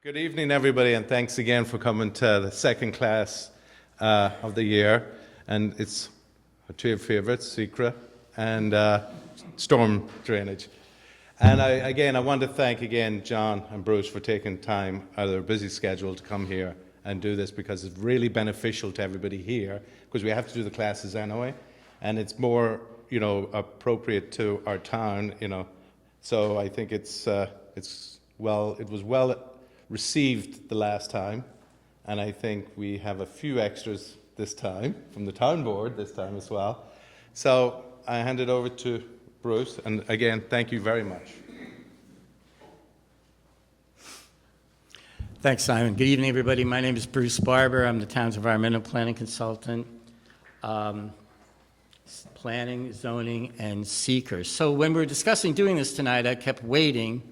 Good evening, everybody, and thanks again for coming to the second class of the year. And it's two of your favorites, Secret and Storm Drainage. And I want to thank again John and Bruce for taking time out of their busy schedule to come here and do this, because it's really beneficial to everybody here, because we have to do the classes anyway, and it's more, appropriate to our town, So I think it was well received the last time, and I think we have a few extras this time from the town board this time as well. So I hand it over to Bruce, and again, thank you very much. Thanks, Simon. Good evening, everybody. My name is Bruce Barber. I'm the town's environmental planning consultant, planning, zoning, and seeker. So when we were discussing doing this tonight, I kept waiting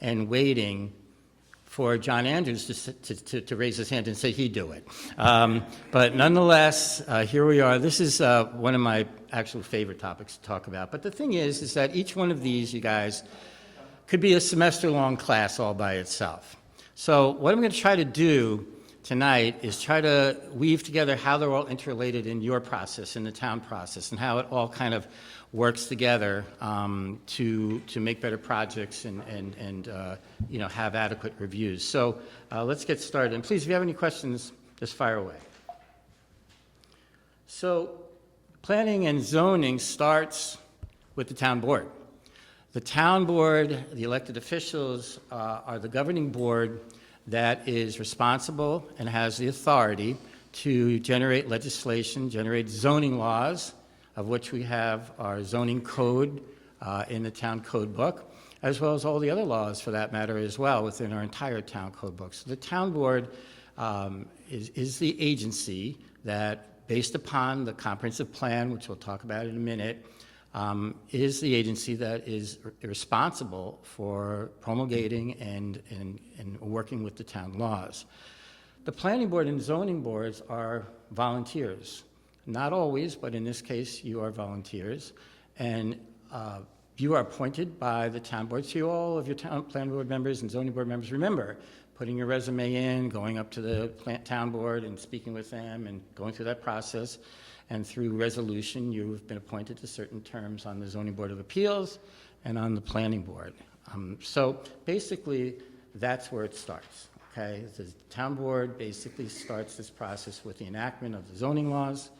and waiting for John Andrews to raise his hand and say he'd do it. But nonetheless, here we are. This is one of my actual favorite topics to talk about. But the thing is that each one of these, you guys, could be a semester-long class all by itself. So what I'm going to try to do tonight is try to weave together how they're all interrelated in your process, in the town process, and how it all kind of works together to make better projects and have adequate reviews. So let's get started. And please, if you have any questions, just fire away. So planning and zoning starts with the town board. The town board, the elected officials, are the governing board that is responsible and has the authority to generate legislation, generate zoning laws, of which we have our zoning code in the town code book, as well as all the other laws for that matter as well within our entire town code book. So the town board is the agency that, based upon the comprehensive plan, which we'll talk about in a minute, is the agency that is responsible for promulgating and working with the town laws. The planning board and zoning boards are volunteers. Not always, but in this case, you are volunteers. And you are appointed by the town board. So all of your town planning board members and zoning board members, remember putting your resume in, going up to the town board and speaking with them and going through that process. And through resolution, you've been appointed to certain terms on the Zoning Board of Appeals and on the Planning Board. So basically, that's where it starts, okay? The town board basically starts this process with the enactment of the zoning laws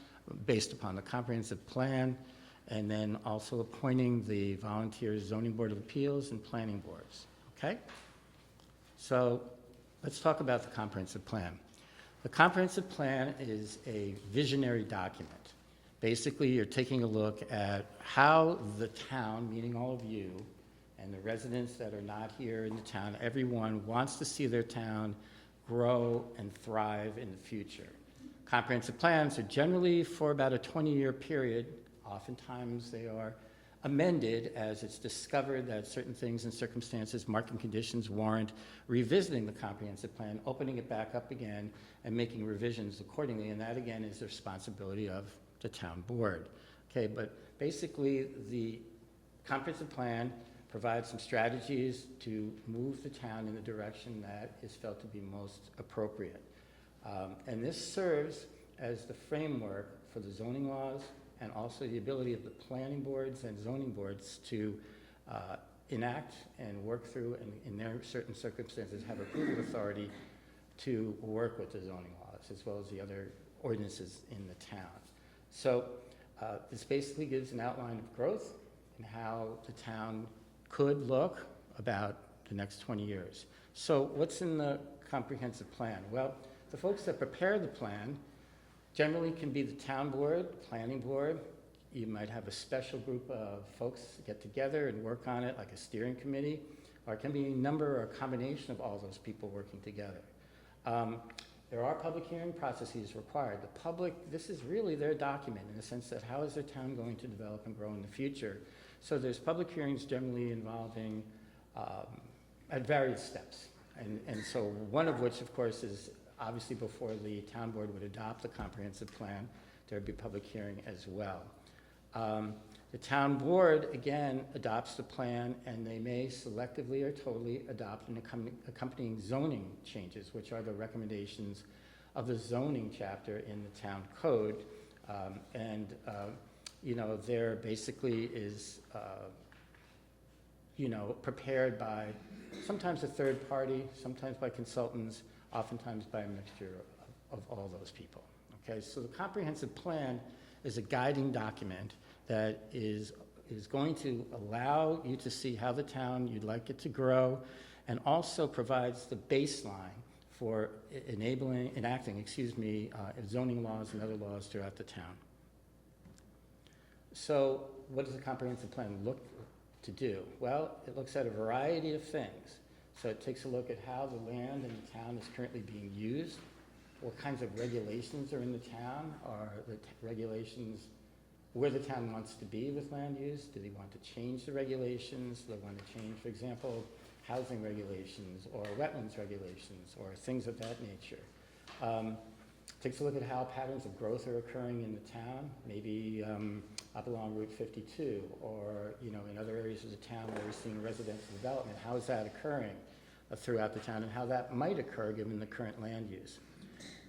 based upon the comprehensive plan, and then also appointing the volunteer Zoning Board of Appeals and Planning Boards, okay? So let's talk about the comprehensive plan. The comprehensive plan is a visionary document. Basically, you're taking a look at how the town, meaning all of you, and the residents that are not here in the town, everyone wants to see their town grow and thrive in the future. Comprehensive plans are generally for about a 20-year period. Oftentimes, they are amended as it's discovered that certain things and circumstances, market conditions warrant revisiting the comprehensive plan, opening it back up again, and making revisions accordingly. And that, again, is the responsibility of the town board. Okay, but basically, the comprehensive plan provides some strategies to move the town in the direction that is felt to be most appropriate. And this serves as the framework for the zoning laws, and also the ability of the planning boards and zoning boards to enact and work through, and in their certain circumstances, have approval authority to work with the zoning laws, as well as the other ordinances in the town. So this basically gives an outline of growth and how the town could look about the next 20 years. So what's in the comprehensive plan? Well, the folks that prepare the plan generally can be the town board, planning board. You might have a special group of folks get together and work on it, like a steering committee, or it can be a number or a combination of all those people working together. There are public hearing processes required. The public, this is really their document in the sense that how is their town going to develop and grow in the future? So there's public hearings generally involving at various steps. And so one of which, of course, is obviously before the town board would adopt the comprehensive plan, there would be public hearing as well. The town board, again, adopts the plan, and they may selectively or totally adopt an accompanying zoning changes, which are the recommendations of the zoning chapter in the town code. There basically is, prepared by sometimes a third party, sometimes by consultants, oftentimes by a mixture of all those people. Okay, so the comprehensive plan is a guiding document that is going to allow you to see how the town you'd like it to grow, and also provides the baseline for enacting zoning laws and other laws throughout the town. So what does the comprehensive plan look to do? Well, it looks at a variety of things. So it takes a look at how the land in the town is currently being used, what kinds of regulations are in the town, are the regulations where the town wants to be with land use. Do they want to change the regulations? Do they want to change, for example, housing regulations or wetlands regulations or things of that nature? Takes a look at how patterns of growth are occurring in the town, maybe up along Route 52 or in other areas of the town where we're seeing residential development. How is that occurring throughout the town, and how that might occur given the current land use?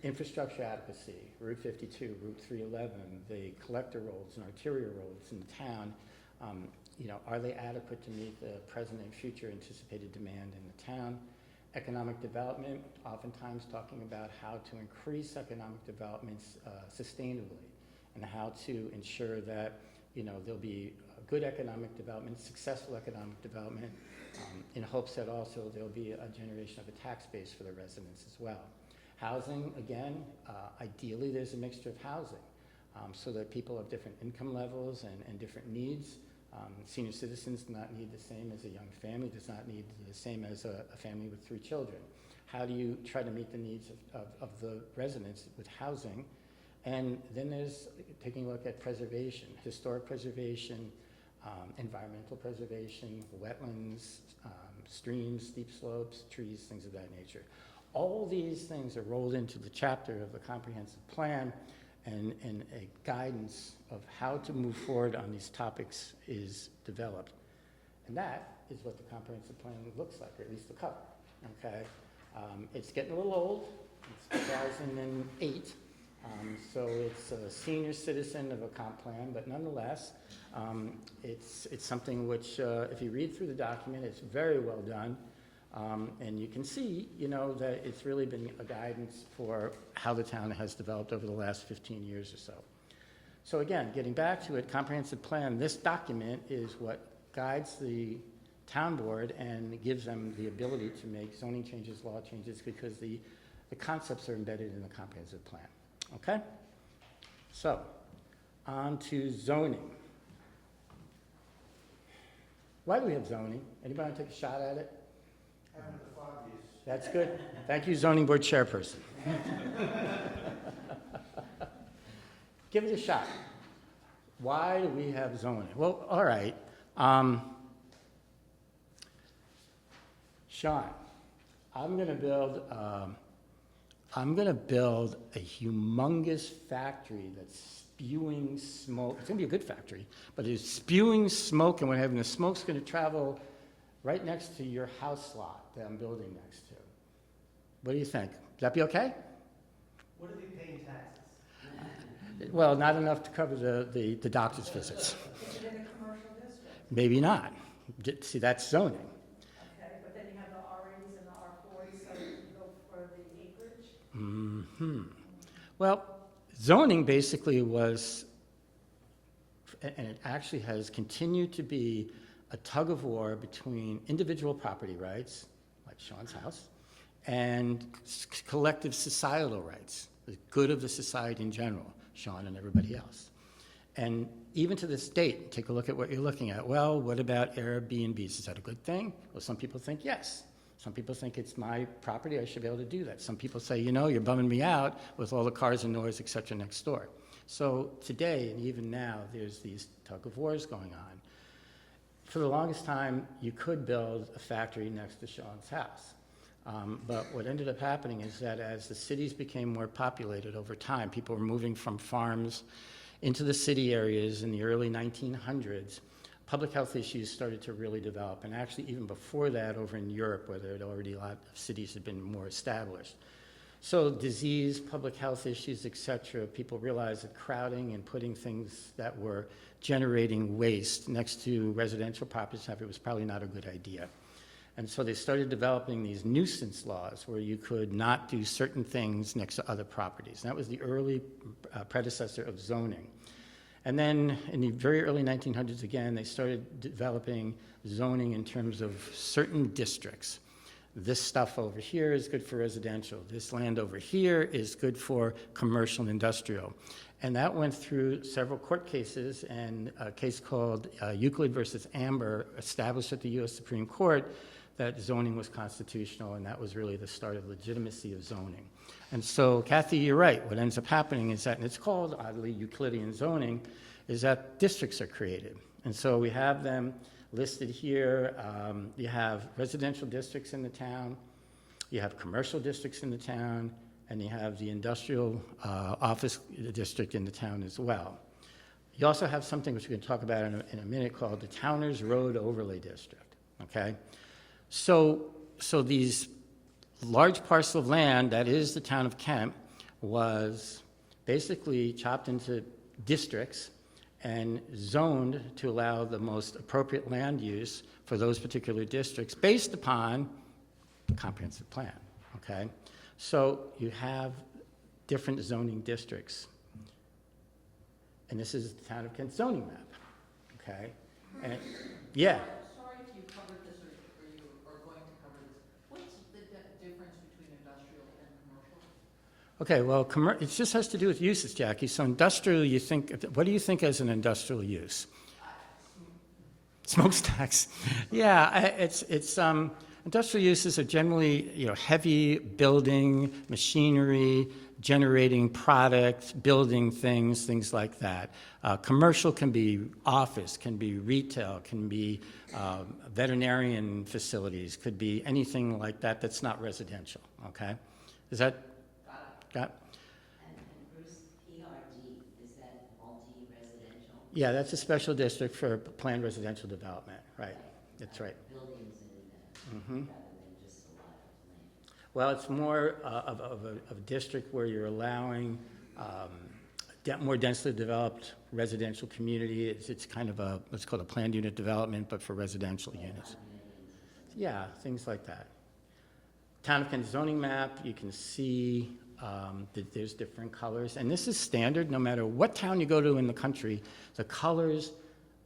Infrastructure adequacy, Route 52, Route 311, the collector roads and arterial roads in the town, are they adequate to meet the present and future anticipated demand in the town? Economic development, oftentimes talking about how to increase economic developments sustainably, and how to ensure that there'll be good economic development, successful economic development, in hopes that also there'll be a generation of a tax base for the residents as well. Housing, again, ideally there's a mixture of housing, so that people of different income levels and different needs. Senior citizens do not need the same as a young family, does not need the same as a family with 3 children. How do you try to meet the needs of the residents with housing? And then there's taking a look at preservation, historic preservation, environmental preservation, wetlands, streams, steep slopes, trees, things of that nature. All these things are rolled into the chapter of the comprehensive plan, and a guidance of how to move forward on these topics is developed. And that is what the comprehensive plan looks like, or at least the cover, okay? It's getting a little old. It's 2008, so it's a senior citizen of a comp plan, but nonetheless, it's something which, if you read through the document, it's very well done. And you can see, that it's really been a guidance for how the town has developed over the last 15 years or so. So again, getting back to it, comprehensive plan, this document is what guides the town board and gives them the ability to make zoning changes, law changes, because the concepts are embedded in the comprehensive plan. Okay? So, on to zoning. Why do we have zoning? Anybody want to take a shot at it? That's good. Thank you, zoning board chairperson. Give it a shot. Why do we have zoning? Well, all right. Sean, I'm going to build a humongous factory that's spewing smoke. It's going to be a good factory, but it's spewing smoke, and what having the smoke's going to travel right next to your house lot that I'm building next to. What do you think? Would that be okay? What are they paying taxes? Well, not enough to cover the doctor's visits. Is it in a commercial district? Maybe not. See, that's zoning. Okay, but then you have the R80s and the R40s, so you go for the acreage? Mm-hmm. Well, zoning basically was, and it actually has continued to be, a tug of war between individual property rights, like Sean's house, and collective societal rights, the good of the society in general, Sean and everybody else. And even to this date, take a look at what you're looking at. Well, what about Airbnbs? Is that a good thing? Well, some people think yes. Some people think it's my property, I should be able to do that. Some people say, you're bumming me out with all the cars and noise, et cetera, next door. So today, and even now, there's these tug of wars going on. For the longest time, you could build a factory next to Sean's house. But what ended up happening is that as the cities became more populated over time, people were moving from farms into the city areas in the early 1900s, public health issues started to really develop. And actually, even before that, over in Europe, where there had already a lot of cities had been more established. So disease, public health issues, et cetera, people realized that crowding and putting things that were generating waste next to residential properties was probably not a good idea. And so they started developing these nuisance laws where you could not do certain things next to other properties. And that was the early predecessor of zoning. And then in the very early 1900s, again, they started developing zoning in terms of certain districts. This stuff over here is good for residential. This land over here is good for commercial and industrial. And that went through several court cases, and a case called Euclid versus Amber established at the U.S. Supreme Court that zoning was constitutional, and that was really the start of legitimacy of zoning. And so, Kathy, you're right. What ends up happening is that, and it's called, oddly, Euclidean zoning, is that districts are created. And so we have them listed here. You have residential districts in the town, you have commercial districts in the town, and you have the industrial office district in the town as well. You also have something which we're going to talk about in a minute called the Towners Road Overlay District, okay? So these large parcel of land, that is the town of Kent, was basically chopped into districts and zoned to allow the most appropriate land use for those particular districts based upon the comprehensive plan, okay? So you have different zoning districts. And this is the town of Kent zoning map, okay? And yeah. Sorry if you covered this or you are going to cover this. What's the difference between industrial and commercial? Okay, well, it just has to do with uses, Jackie. So industrial, you think, what do you think as an industrial use? Smokestacks. Yeah, industrial uses are generally, heavy building, machinery, generating products, building things like that. Commercial can be office, can be retail, can be veterinarian facilities, could be anything like that that's not residential, okay? Is that, got? And Bruce, PRD, is that multi-residential? Yeah, that's a special district for planned residential development, right? That's right. Buildings and, Mhm. rather than just a lot of land. Well, it's more of a district where you're allowing more densely developed residential community. It's kind of what's called a planned unit development, but for residential units. Yeah, things like that. Town of Kent zoning map, you can see that there's different colors. And this is standard, no matter what town you go to in the country, the colors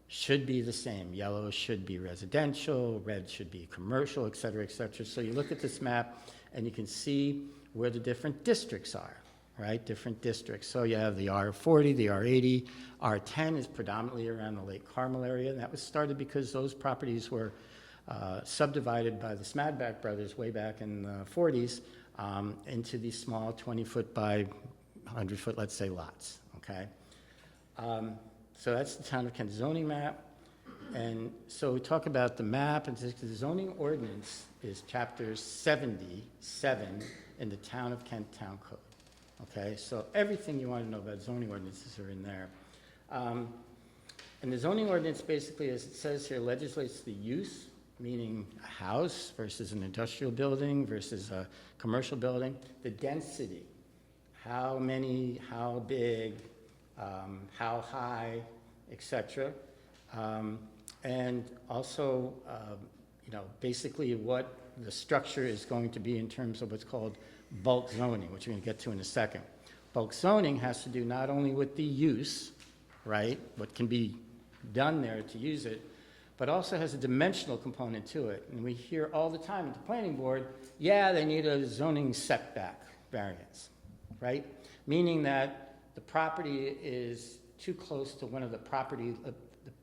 should be the same. Yellow should be residential, red should be commercial, et cetera, et cetera. So you look at this map and you can see where the different districts are, right? Different districts. So you have the R40, the R80, R10 is predominantly around the Lake Carmel area. And that was started because those properties were subdivided by the Smadback brothers way back in the 40s into these small 20-foot by 100-foot, let's say, lots, okay? So that's the town of Kent zoning map. And so we talk about the map, and the zoning ordinance is chapter 77 in the town of Kent Town Code. Okay, so everything you want to know about zoning ordinances are in there. And the zoning ordinance basically, as it says here, legislates the use, meaning a house versus an industrial building versus a commercial building, the density, how many, how big, how high, etc. And also, basically what the structure is going to be in terms of what's called bulk zoning, which we're going to get to in a second. Bulk zoning has to do not only with the use, right, what can be done there to use it, but also has a dimensional component to it. And we hear all the time at the planning board, yeah, they need a zoning setback variance, right? Meaning that the property is too close to one of the property,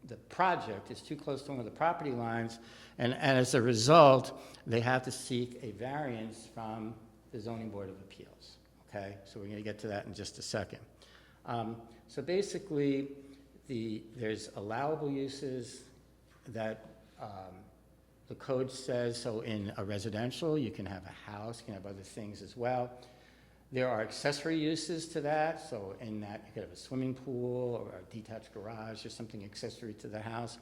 the project is too close to one of the property lines, and as a result, they have to seek a variance from the Zoning Board of Appeals, okay? So we're gonna get to that in just a second. So basically, there's allowable uses that the code says, so in a residential, you can have a house, you can have other things as well. There are accessory uses to that, so in that you could have a swimming pool or a detached garage or something accessory to the house.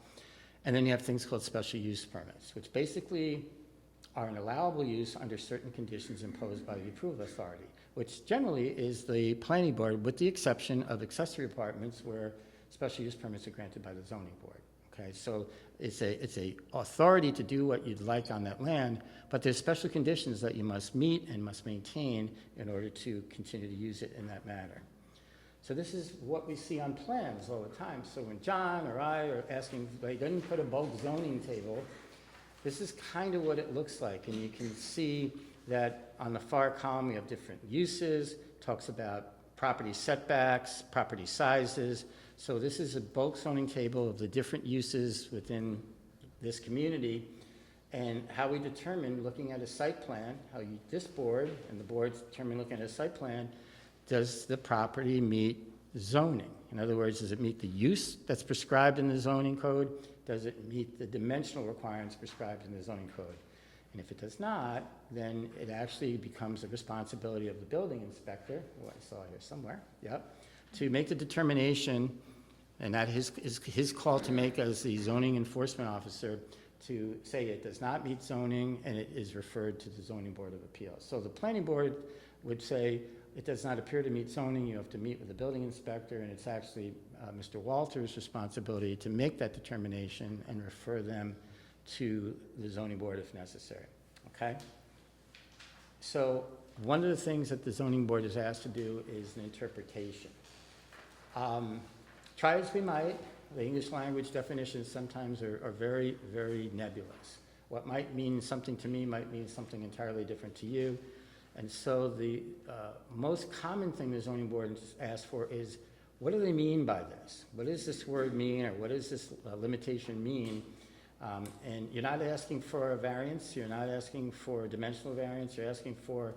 And then you have things called special use permits, which basically are an allowable use under certain conditions imposed by the approval authority, which generally is the planning board, with the exception of accessory apartments where special use permits are granted by the zoning board. Okay, so it's a authority to do what you'd like on that land, but there's special conditions that you must meet and must maintain in order to continue to use it in that manner. So this is what we see on plans all the time. So when John or I are asking, they didn't put a bulk zoning table, this is kind of what it looks like. And you can see that on the far column we have different uses, talks about property setbacks, property sizes. So this is a bulk zoning table of the different uses within this community, and how we determine, looking at a site plan, how you, this board and the boards determine, looking at a site plan, does the property meet zoning? In other words, does it meet the use that's prescribed in the zoning code? Does it meet the dimensional requirements prescribed in the zoning code? And if it does not, then it actually becomes the responsibility of the building inspector, who I saw here somewhere, yep, to make the determination, and that is his call to make as the zoning enforcement officer, to say it does not meet zoning and it is referred to the zoning board of appeals. So the planning board would say it does not appear to meet zoning, you have to meet with the building inspector, and it's actually Mr. Walter's responsibility to make that determination and refer them to the zoning board if necessary, okay? So one of the things that the zoning board is asked to do is an interpretation. Try as we might, the English language definitions sometimes are very, very nebulous. What might mean something to me might mean something entirely different to you. And so the most common thing the zoning board asks for is, what do they mean by this? What does this word mean, or what does this limitation mean? And you're not asking for a variance, you're not asking for a dimensional variance, you're asking for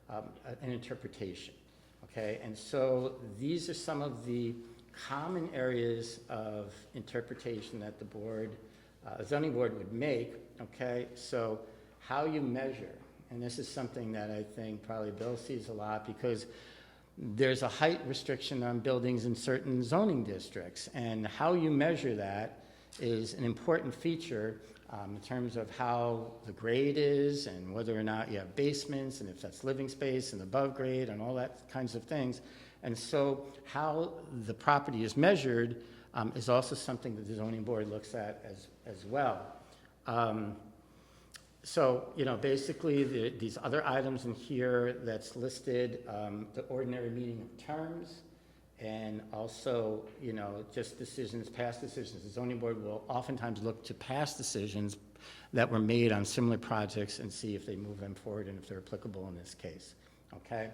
an interpretation, okay? And so these are some of the common areas of interpretation that the board, zoning board would make, okay? So how you measure, and this is something that I think probably Bill sees a lot, because there's a height restriction on buildings in certain zoning districts, and how you measure that is an important feature in terms of how the grade is and whether or not you have basements and if that's living space and above grade and all that kinds of things. And so how the property is measured is also something that the zoning board looks at as well. So, you know, basically these other items in here that's listed, the ordinary meaning of terms, and also, you know, just decisions, past decisions. The zoning board will oftentimes look to past decisions that were made on similar projects and see if they move them forward and if they're applicable in this case, okay?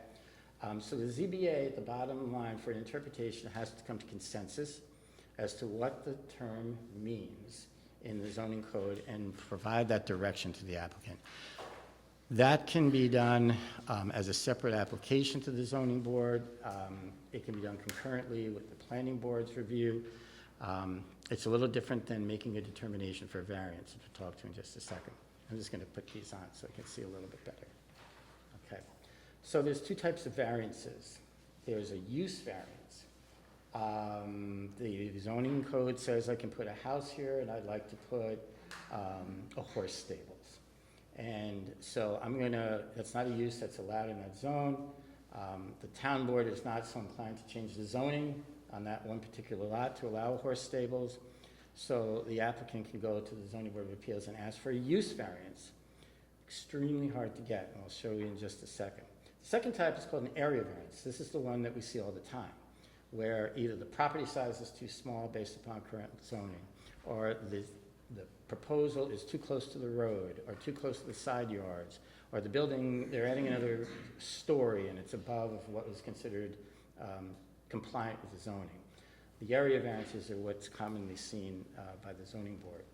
So the ZBA, at the bottom line for an interpretation, has to come to consensus as to what the term means in the zoning code and provide that direction to the applicant. That can be done as a separate application to the zoning board. It can be done concurrently with the planning board's review. It's a little different than making a determination for a variance, which we'll talk to in just a second. I'm just going to put these on so I can see a little bit better. Okay. So there's two types of variances. There's a use variance. The zoning code says I can put a house here and I'd like to put a horse stables. And so that's not a use that's allowed in that zone. The town board is not so inclined to change the zoning on that one particular lot to allow horse stables. So the applicant can go to the zoning board of appeals and ask for a use variance. Extremely hard to get, and I'll show you in just a second. The second type is called an area variance. This is the one that we see all the time, where either the property size is too small based upon current zoning, or the proposal is too close to the road, or too close to the side yards, or the building, they're adding another story and it's above what was considered compliant with the zoning. The area variances are what's commonly seen by the zoning board.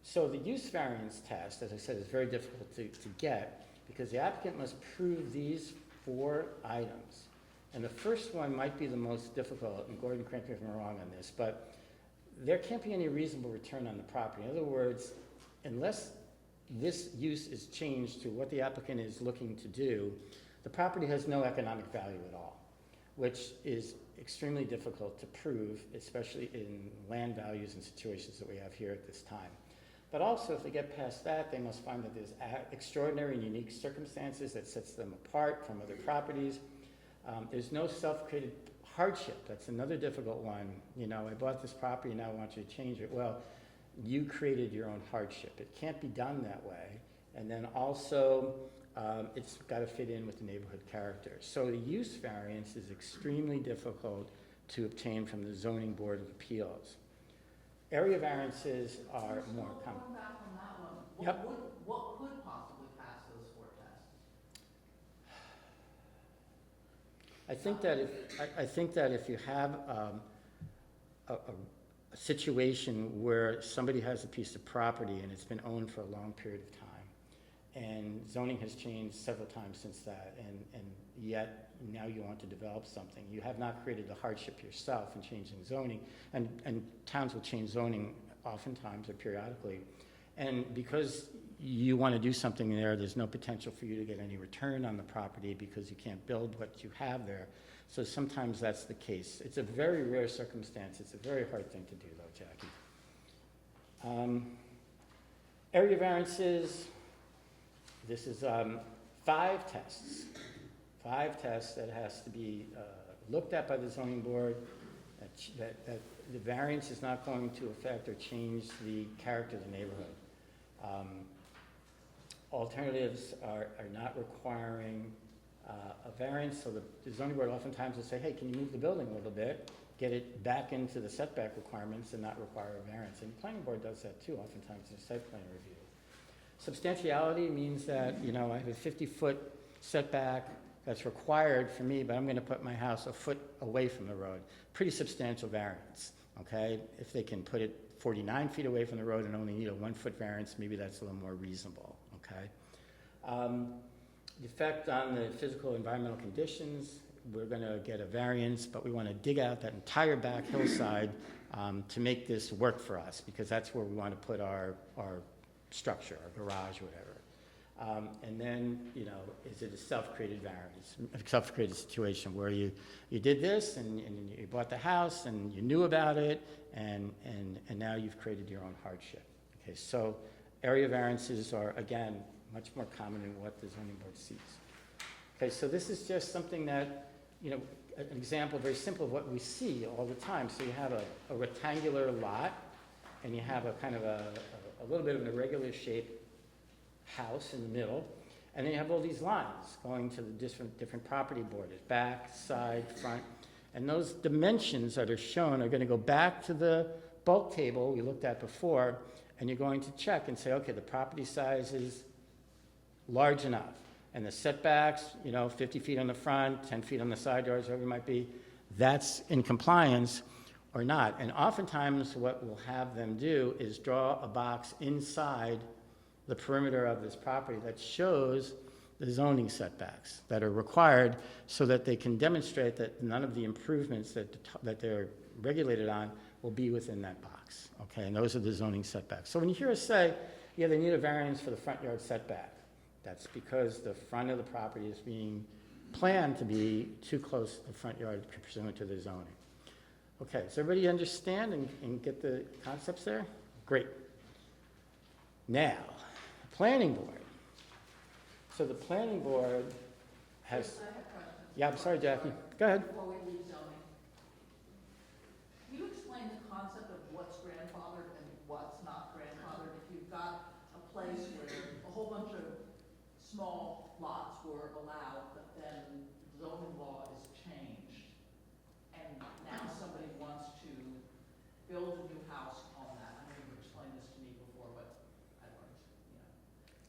So the use variance test, as I said, is very difficult to get because the applicant must prove these 4 items. And the first one might be the most difficult, and Gordon, correct me if I'm wrong on this, but there can't be any reasonable return on the property. In other words, unless this use is changed to what the applicant is looking to do, The property has no economic value at all, which is extremely difficult to prove, especially in land values and situations that we have here at this time. But also, if they get past that, they must find that there's extraordinary and unique circumstances that sets them apart from other properties. There's no self-created hardship. That's another difficult one. You know, I bought this property and now I want you to change it. Well, you created your own hardship. It can't be done that way. And then also, it's got to fit in with the neighborhood character. So the use variance is extremely difficult to obtain from the Zoning Board of Appeals. Area variances are more common. Going back on that one, Yep. what could possibly pass those 4 tests? I think that if you have a situation where somebody has a piece of property and it's been owned for a long period of time, and zoning has changed several times since that, and yet now you want to develop something, you have not created the hardship yourself in changing zoning, and towns will change zoning oftentimes or periodically, and because you want to do something there, there's no potential for you to get any return on the property because you can't build what you have there. So sometimes that's the case. It's a very rare circumstance. It's a very hard thing to do, though, Jackie. Area variances, this is 5 tests. 5 tests that has to be looked at by the zoning board, that the variance is not going to affect or change the character of the neighborhood. Alternatives are not requiring a variance, so the zoning board oftentimes will say, hey, can you move the building a little bit, get it back into the setback requirements and not require a variance. And the planning board does that too, oftentimes in site plan review. Substantiality means that, you know, I have a 50-foot setback that's required for me, but I'm going to put my house a foot away from the road. Pretty substantial variance, okay? If they can put it 49 feet away from the road and only need a 1-foot variance, maybe that's a little more reasonable, okay? The effect on the physical environmental conditions, we're going to get a variance, but we want to dig out that entire back hillside to make this work for us, because that's where we want to put our structure, our garage, whatever. And then, you know, is it a self-created variance, a self-created situation where you did this and you bought the house and you knew about it and now you've created your own hardship. Okay, so area variances are, again, much more common than what the zoning board sees. Okay, so this is just something that, you know, an example, very simple of what we see all the time. So you have a rectangular lot and you have a kind of a little bit of an irregular shaped house in the middle, and then you have all these lines going to the different property borders, back, side, front, and those dimensions that are shown are going to go back to the bulk table we looked at before, and you're going to check and say, okay, the property size is large enough, and the setbacks, you know, 50 feet on the front, 10 feet on the side yards, whatever it might be, that's in compliance or not. And oftentimes what we'll have them do is draw a box inside the perimeter of this property that shows the zoning setbacks that are required so that they can demonstrate that none of the improvements that they're regulated on will be within that box, okay? And those are the zoning setbacks. So when you hear us say, yeah, they need a variance for the front yard setback, that's because the front of the property is being planned to be too close to the front yard pursuant to the zoning. Okay, does everybody understand and get the concepts there? Great. Now, planning board. So the planning board has, I have a question. yeah, I'm sorry, Jackie. Go ahead. Before we leave zoning, can you explain the concept of what's grandfathered and what's not grandfathered? If you've got a place where a whole bunch of small lots were allowed, but then zoning law is changed, and now somebody wants to build a new house on that. I know you've explained this to me before, but I learned, you know.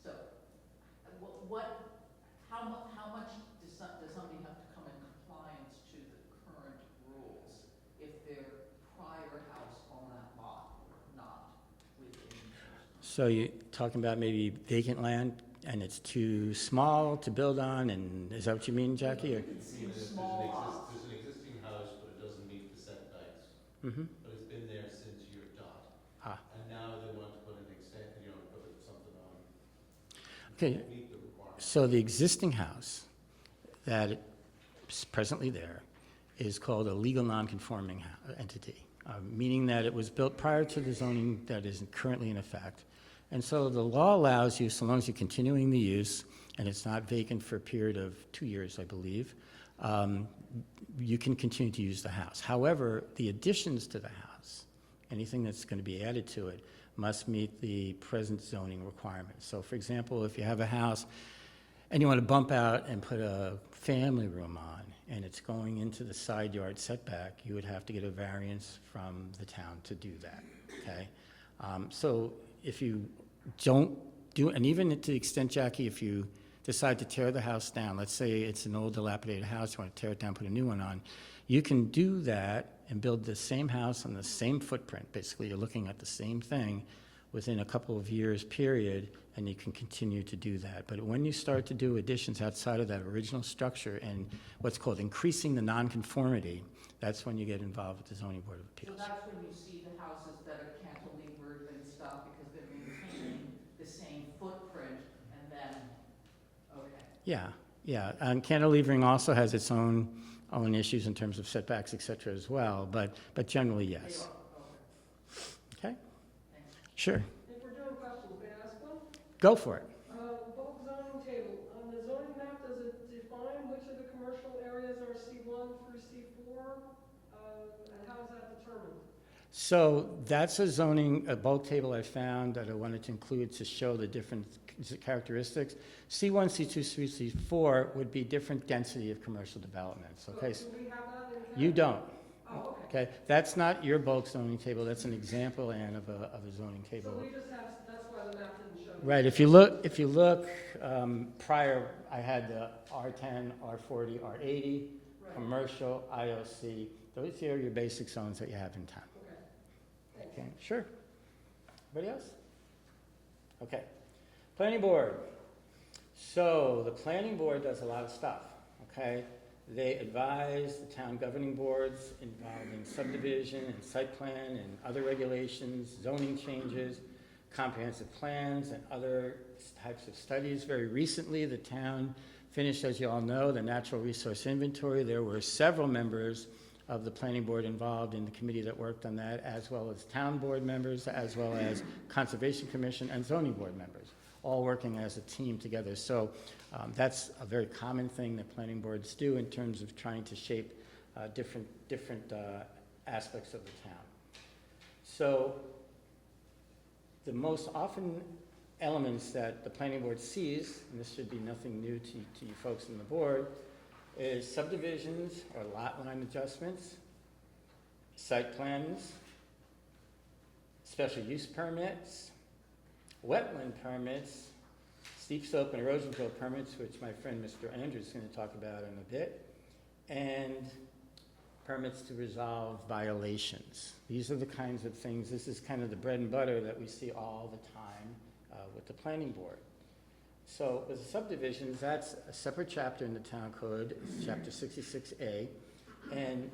So, how much does somebody have to come in compliance to the current rules if their prior house on that lot were not within? So you're talking about maybe vacant land and it's too small to build on, and is that what you mean, Jackie? Or? Small lots. There's an existing house, but it doesn't meet the setbacks. Mm-hmm. But it's been there since your dot. Ah. And now they want to put an extent, you know, put something on. Okay, Meet the requirements. so the existing house that is presently there is called a legal nonconforming entity, meaning that it was built prior to the zoning that is currently in effect. And so the law allows you, so long as you're continuing the use, and it's not vacant for a period of 2 years, I believe, you can continue to use the house. However, the additions to the house, anything that's going to be added to it, must meet the present zoning requirements. So for example, if you have a house and you want to bump out and put a family room on, and it's going into the side yard setback, you would have to get a variance from the town to do that, okay? So if you don't do, and even to the extent, Jackie, if you decide to tear the house down, let's say it's an old dilapidated house, you want to tear it down, put a new one on, you can do that and build the same house on the same footprint. Basically, you're looking at the same thing within a couple of years period, and you can continue to do that. But when you start to do additions outside of that original structure and what's called increasing the nonconformity, that's when you get involved with the Zoning Board of So Appeals. that's when you see the houses that are cantilevered and stuff because they're maintaining the same footprint and then, okay. Yeah, and cantilevering also has its own issues in terms of setbacks, et cetera, as well, but generally, They yes. are, Okay? Thanks. Sure, If we're doing questions, may I ask one? go for it. Bulk zoning table, on the zoning map, does it define which of the commercial areas are C1 through C4? And how is that determined? So that's a bulk table I found that I wanted to include to show the different characteristics. C1, C2, C3, C4 would be different density of commercial developments, okay? So do we have that in? You don't, Oh, okay. okay? That's not your bulk zoning table, that's an example, Ann, of a zoning So table. we just have, that's why the map didn't show. Right, if you look prior, I had the R10, R40, R80, Right. commercial, IOC. Those are your basic zones that you have in town. Okay. Okay, sure. Anybody else? Okay. Planning board. So the planning board does a lot of stuff, okay? They advise the town governing boards involving subdivision and site plan and other regulations, zoning changes, comprehensive plans, and other types of studies. Very recently, the town finished, as you all know, the natural resource inventory. There were several members of the planning board involved in the committee that worked on that, as well as town board members, as well as conservation commission and zoning board members, all working as a team together. So that's a very common thing that planning boards do in terms of trying to shape different aspects of the town. So the most often elements that the planning board sees, and this should be nothing new to you folks on the board, is subdivisions or lot line adjustments, site plans, special use permits, wetland permits, steep slope and erosion control permits, which my friend Mr. Andrews is going to talk about in a bit, and permits to resolve violations. These are the kinds of things, this is kind of the bread and butter that we see all the time with the planning board. So with the subdivisions, that's a separate chapter in the town code, it's chapter 66A, and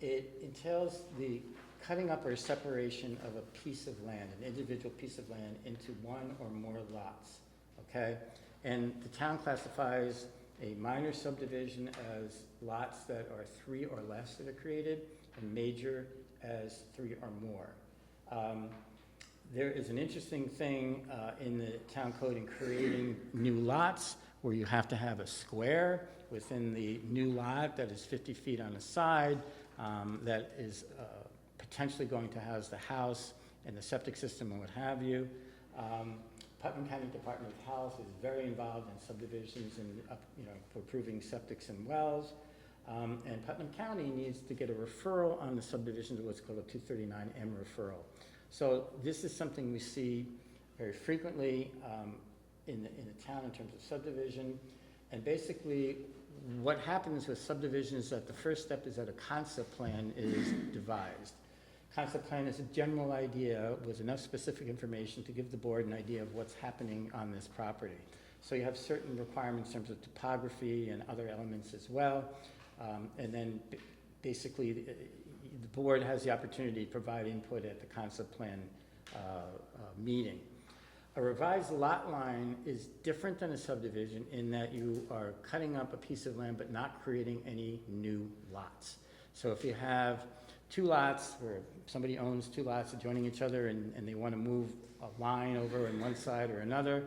it entails the cutting up or separation of a piece of land, an individual piece of land, into one or more lots, okay? And the town classifies a minor subdivision as lots that are 3 or less that are created, and major as 3 or more. There is an interesting thing in the town code in creating new lots where you have to have a square within the new lot that is 50 feet on the side that is potentially going to house the house and the septic system and what have you. Putnam County Department of Health is very involved in subdivisions and for approving septics and wells. And Putnam County needs to get a referral on the subdivisions, what's called a 239M referral. So this is something we see very frequently in the town in terms of subdivision. And basically, what happens with subdivision is that the first step is that a concept plan is devised. Concept plan is a general idea with enough specific information to give the board an idea of what's happening on this property. So you have certain requirements in terms of topography and other elements as well. And then basically, the board has the opportunity to provide input at the concept plan meeting. A revised lot line is different than a subdivision in that you are cutting up a piece of land but not creating any new lots. So if you have two lots where somebody owns two lots adjoining each other and they want to move a line over on one side or another,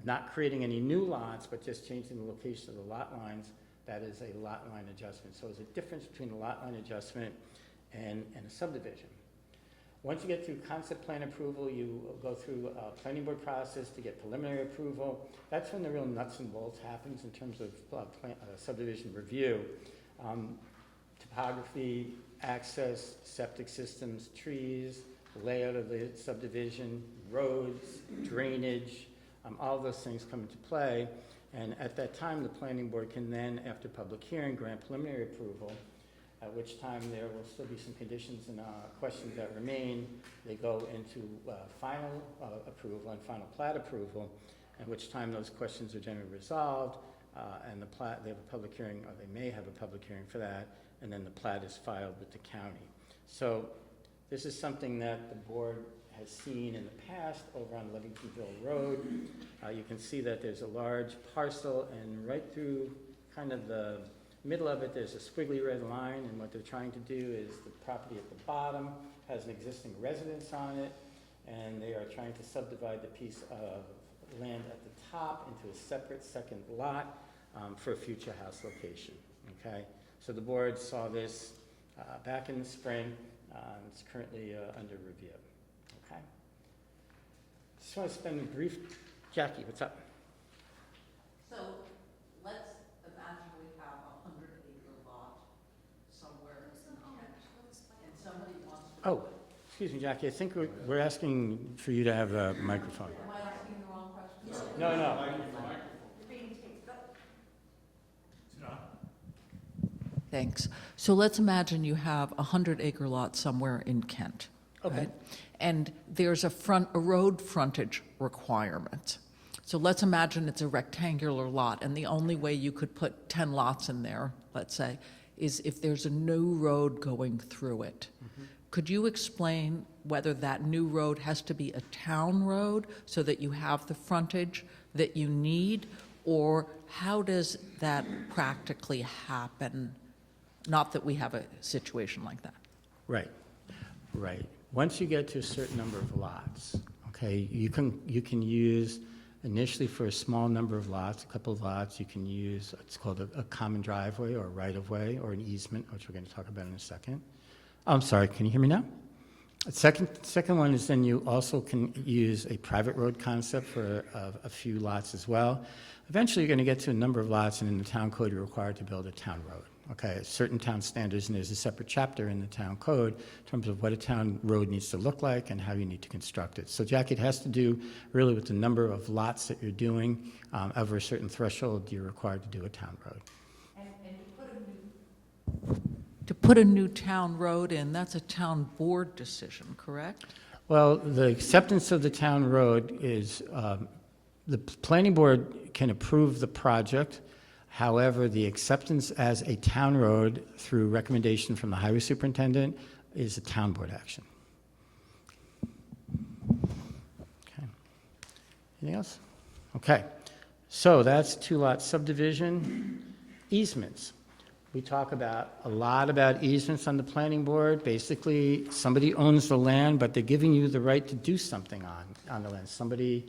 not creating any new lots but just changing the location of the lot lines, that is a lot line adjustment. So there's a difference between a lot line adjustment and a subdivision. Once you get through concept plan approval, you go through a planning board process to get preliminary approval. That's when the real nuts and bolts happens in terms of subdivision review. Topography, access, septic systems, trees, layout of the subdivision, roads, drainage, all of those things come into play. And at that time, the planning board can then, after public hearing, grant preliminary approval, at which time there will still be some conditions and questions that remain. They go into final approval and final plat approval, at which time those questions are generally resolved, and the plat, they have a public hearing, or they may have a public hearing for that, and then the plat is filed with the county. So this is something that the board has seen in the past over on Livingstonville Road. You can see that there's a large parcel, and right through kind of the middle of it, there's a squiggly red line, and what they're trying to do is the property at the bottom has an existing residence on it, and they are trying to subdivide the piece of land at the top into a separate second lot for a future house location, okay? So the board saw this back in the spring. It's currently under review, okay? Just want to spend a brief, Jackie, what's up? So let's imagine we have a 100-acre lot somewhere in Kent, and somebody wants to. Oh, excuse me, Jackie, I think we're asking for you to have a microphone. Am I asking the wrong question? No, no. You're being taped. Go. Thanks. So let's imagine you have a 100-acre lot somewhere in Kent. Okay. Right? And there's a road frontage requirement. So let's imagine it's a rectangular lot, and the only way you could put 10 lots in there, let's say, is if there's a new road going through it. Mm-hmm. Could you explain whether that new road has to be a town road so that you have the frontage that you need, or how does that practically happen? Not that we have a situation like that. Right, right. Once you get to a certain number of lots, okay, you can use, initially for a small number of lots, a couple of lots, you can use, it's called a common driveway or a right-of-way or an easement, which we're going to talk about in a second. I'm sorry, can you hear me now? The second one is then you also can use a private road concept for a few lots as well. Eventually, you're going to get to a number of lots, and in the town code, you're required to build a town road. Okay, certain town standards, and there's a separate chapter in the town code in terms of what a town road needs to look like and how you need to construct it. So, Jackie, it has to do really with the number of lots that you're doing. Over a certain threshold, you're required to do a town road. And to put a new town road in, that's a town board decision, correct? Well, the acceptance of the town road is, the planning board can approve the project. However, the acceptance as a town road through recommendation from the highway superintendent is a town board action. Okay. Anything else? Okay. So that's two-lot subdivision. Easements. We talk a lot about easements on the planning board. Basically, somebody owns the land, but they're giving you the right to do something on the land. Somebody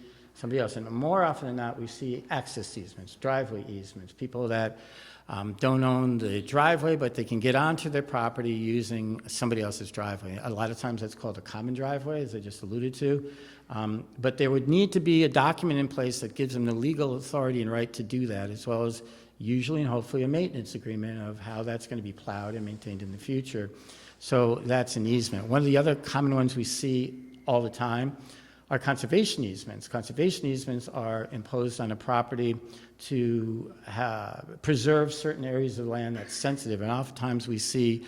else. And more often than not, we see access easements, driveway easements, people that don't own the driveway, but they can get onto their property using somebody else's driveway. A lot of times that's called a common driveway, as I just alluded to. But there would need to be a document in place that gives them the legal authority and right to do that, as well as usually and hopefully a maintenance agreement of how that's going to be plowed and maintained in the future. So that's an easement. One of the other common ones we see all the time are conservation easements. Conservation easements are imposed on a property to preserve certain areas of land that's sensitive. And oftentimes we see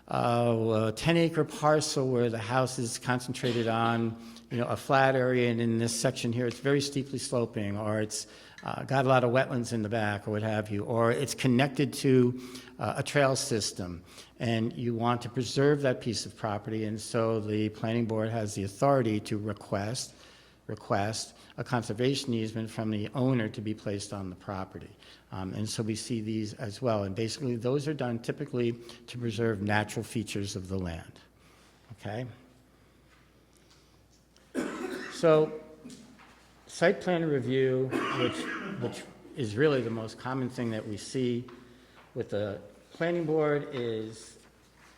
a 10-acre parcel where the house is concentrated on, a flat area, and in this section here it's very steeply sloping, or it's got a lot of wetlands in the back, or what have you, or it's connected to a trail system, and you want to preserve that piece of property, and so the planning board has the authority to request a conservation easement from the owner to be placed on the property. And so we see these as well. And basically, those are done typically to preserve natural features of the land. Okay? So, site plan review, which is really the most common thing that we see with the planning board, is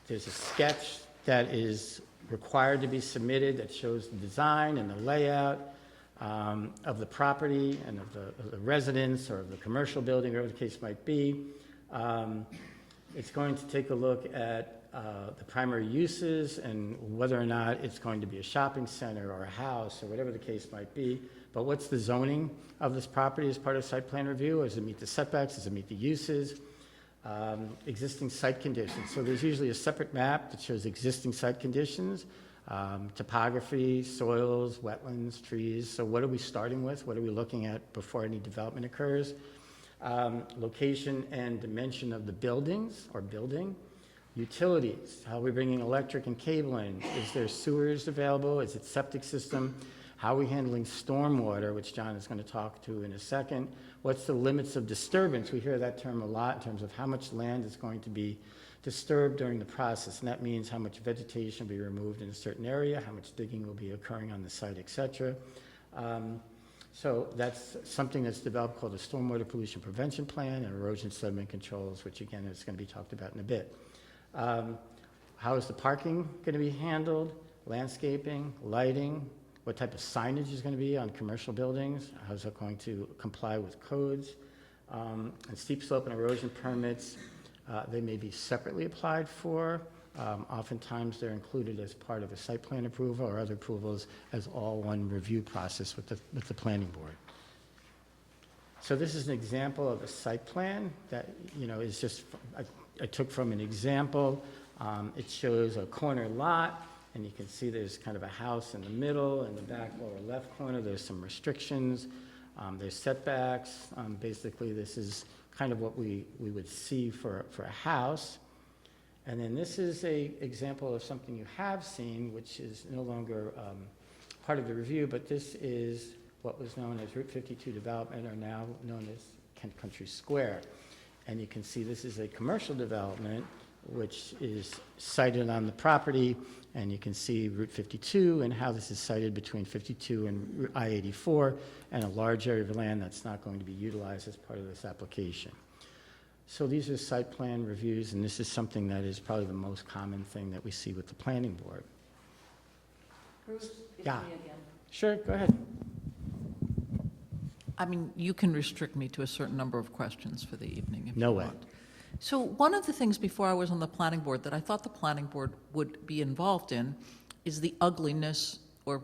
there's a sketch that is required to be submitted that shows the design and the layout of the property and of the residence or of the commercial building, whatever the case might be. It's going to take a look at the primary uses and whether or not it's going to be a shopping center or a house or whatever the case might be. But what's the zoning of this property as part of site plan review? Does it meet the setbacks? Does it meet the uses? Existing site conditions. So there's usually a separate map that shows existing site conditions, topography, soils, wetlands, trees. So what are we starting with? What are we looking at before any development occurs? Location and dimension of the buildings or building. Utilities, how are we bringing electric and cabling? Is there sewers available? Is it septic system? How are we handling stormwater, which John is going to talk to in a second? What's the limits of disturbance? We hear that term a lot in terms of how much land is going to be disturbed during the process, and that means how much vegetation will be removed in a certain area, how much digging will be occurring on the site, etc. So that's something that's developed called a stormwater pollution prevention plan and erosion sediment controls, which again is going to be talked about in a bit. How is the parking going to be handled? Landscaping, lighting, what type of signage is going to be on commercial buildings? How is that going to comply with codes? And steep slope and erosion permits, they may be separately applied for. Oftentimes they're included as part of a site plan approval or other approvals as all one review process with the planning board. So this is an example of a site plan that, is just, I took from an example. It shows a corner lot, and you can see there's kind of a house in the middle. In the back lower left corner, there's some restrictions. There's setbacks. Basically, this is kind of what we would see for a house. And then this is a example of something you have seen, which is no longer part of the review, but this is what was known as Route 52 development, or now known as Kent Country Square. And you can see this is a commercial development, which is sited on the property, and you can see Route 52 and how this is sited between 52 and I-84, and a large area of land that's not going to be utilized as part of this application. So these are site plan reviews, and this is something that is probably the most common thing that we see with the planning board. Bruce, it's Yeah. me again. Sure, go ahead. I mean, you can restrict me to a certain number of questions for the evening if No you way. want. So one of the things before I was on the planning board that I thought the planning board would be involved in is the ugliness, or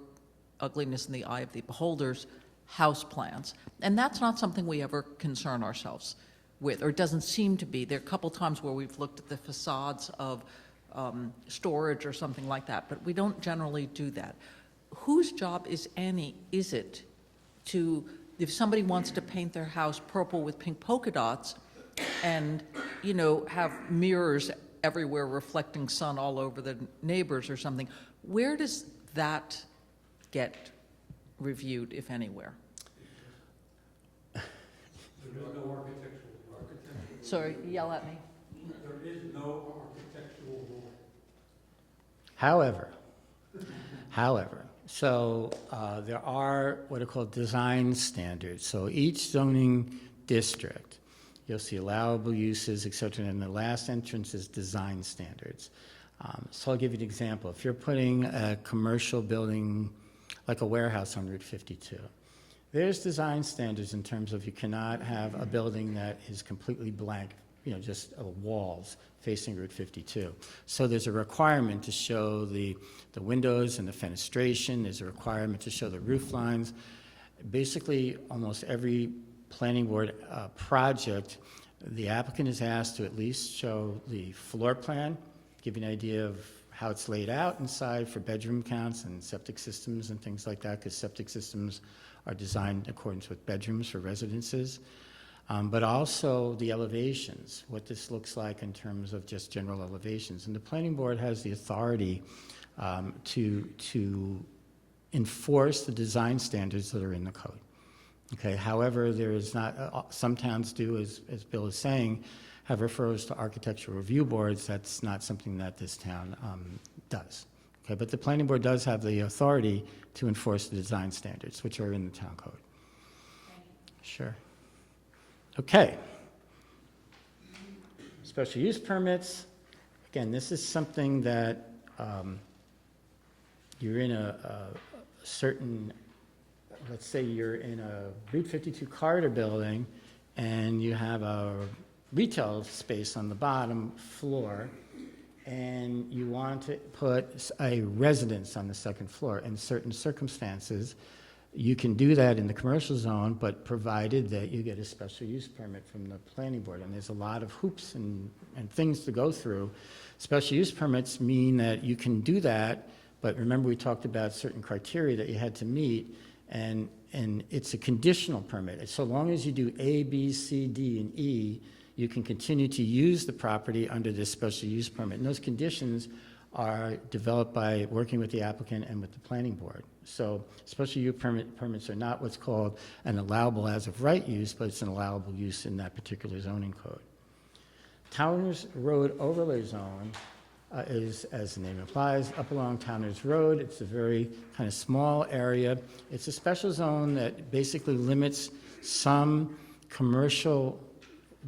ugliness in the eye of the beholders, house plans. And that's not something we ever concern ourselves with, or it doesn't seem to be. There are a couple times where we've looked at the facades of storage or something like that, but we don't generally do that. Whose job is it to, if somebody wants to paint their house purple with pink polka dots and, have mirrors everywhere reflecting sun all over the neighbors or something, where does that get reviewed, if anywhere? There is no architectural. Sorry, yell at me. There is no architectural rule. However, so there are what are called design standards. So each zoning district, you'll see allowable uses, et cetera, and the last entrance is design standards. So I'll give you an example. If you're putting a commercial building, like a warehouse on Route 52, there's design standards in terms of you cannot have a building that is completely blank, just walls facing Route 52. So there's a requirement to show the windows and the fenestration. There's a requirement to show the roof lines. Basically, almost every planning board project, the applicant is asked to at least show the floor plan, give you an idea of how it's laid out inside for bedroom counts and septic systems and things like that, because septic systems are designed in accordance with bedrooms for residences. But also the elevations, what this looks like in terms of just general elevations. And the planning board has the authority to enforce the design standards that are in the code. Okay, however, there is not, some towns do, as Bill is saying, have referrals to architectural review boards. That's not something that this town does. Okay, but the planning board does have the authority to enforce the design standards, which are in the town code. Sure. Okay. Special use permits. Again, this is something that you're in a certain, let's say you're in a Route 52 corridor building and you have a retail space on the bottom floor and you want to put a residence on the second floor. In certain circumstances, you can do that in the commercial zone, but provided that you get a special use permit from the planning board. And there's a lot of hoops and things to go through. Special use permits mean that you can do that, but remember we talked about certain criteria that you had to meet, and it's a conditional permit. So long as you do A, B, C, D, and E, you can continue to use the property under this special use permit. And those conditions are developed by working with the applicant and with the planning board. So special use permits are not what's called an allowable as of right use, but it's an allowable use in that particular zoning code. Towers Road Overlay Zone is, as the name implies, up along Towners Road. It's a very kind of small area. It's a special zone that basically limits some commercial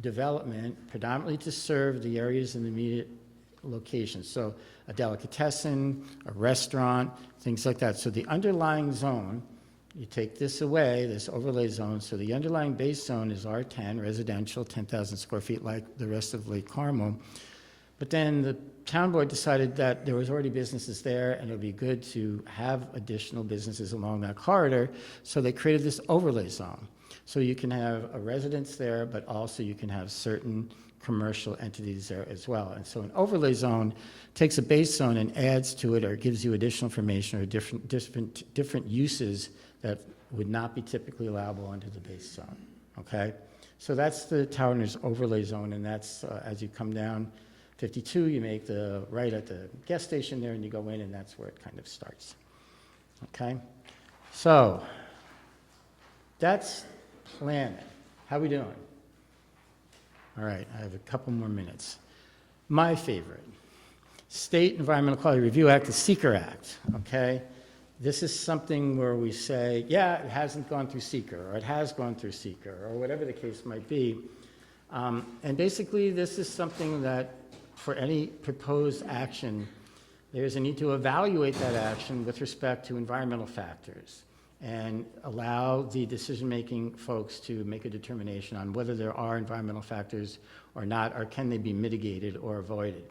development predominantly to serve the areas in the immediate location. So a delicatessen, a restaurant, things like that. So the underlying zone, you take this away, this overlay zone, so the underlying base zone is R10, residential, 10,000 square feet like the rest of Lake Carmel. But then the town board decided that there was already businesses there and it would be good to have additional businesses along that corridor, so they created this overlay zone. So you can have a residence there, but also you can have certain commercial entities there as well. And so an overlay zone takes a base zone and adds to it or gives you additional information or different uses that would not be typically allowable under the base zone, okay? So that's the Towers overlay zone, and that's as you come down 52, you make the right at the gas station there and you go in, and that's where it kind of starts, okay? So that's planning. How we doing? All right, I have a couple more minutes. My favorite, State Environmental Quality Review Act, the SEQR Act, okay? This is something where we say, yeah, it hasn't gone through SEQR, or it has gone through SEQR, or whatever the case might be. And basically, this is something that for any proposed action, there's a need to evaluate that action with respect to environmental factors and allow the decision-making folks to make a determination on whether there are environmental factors or not, or can they be mitigated or avoided.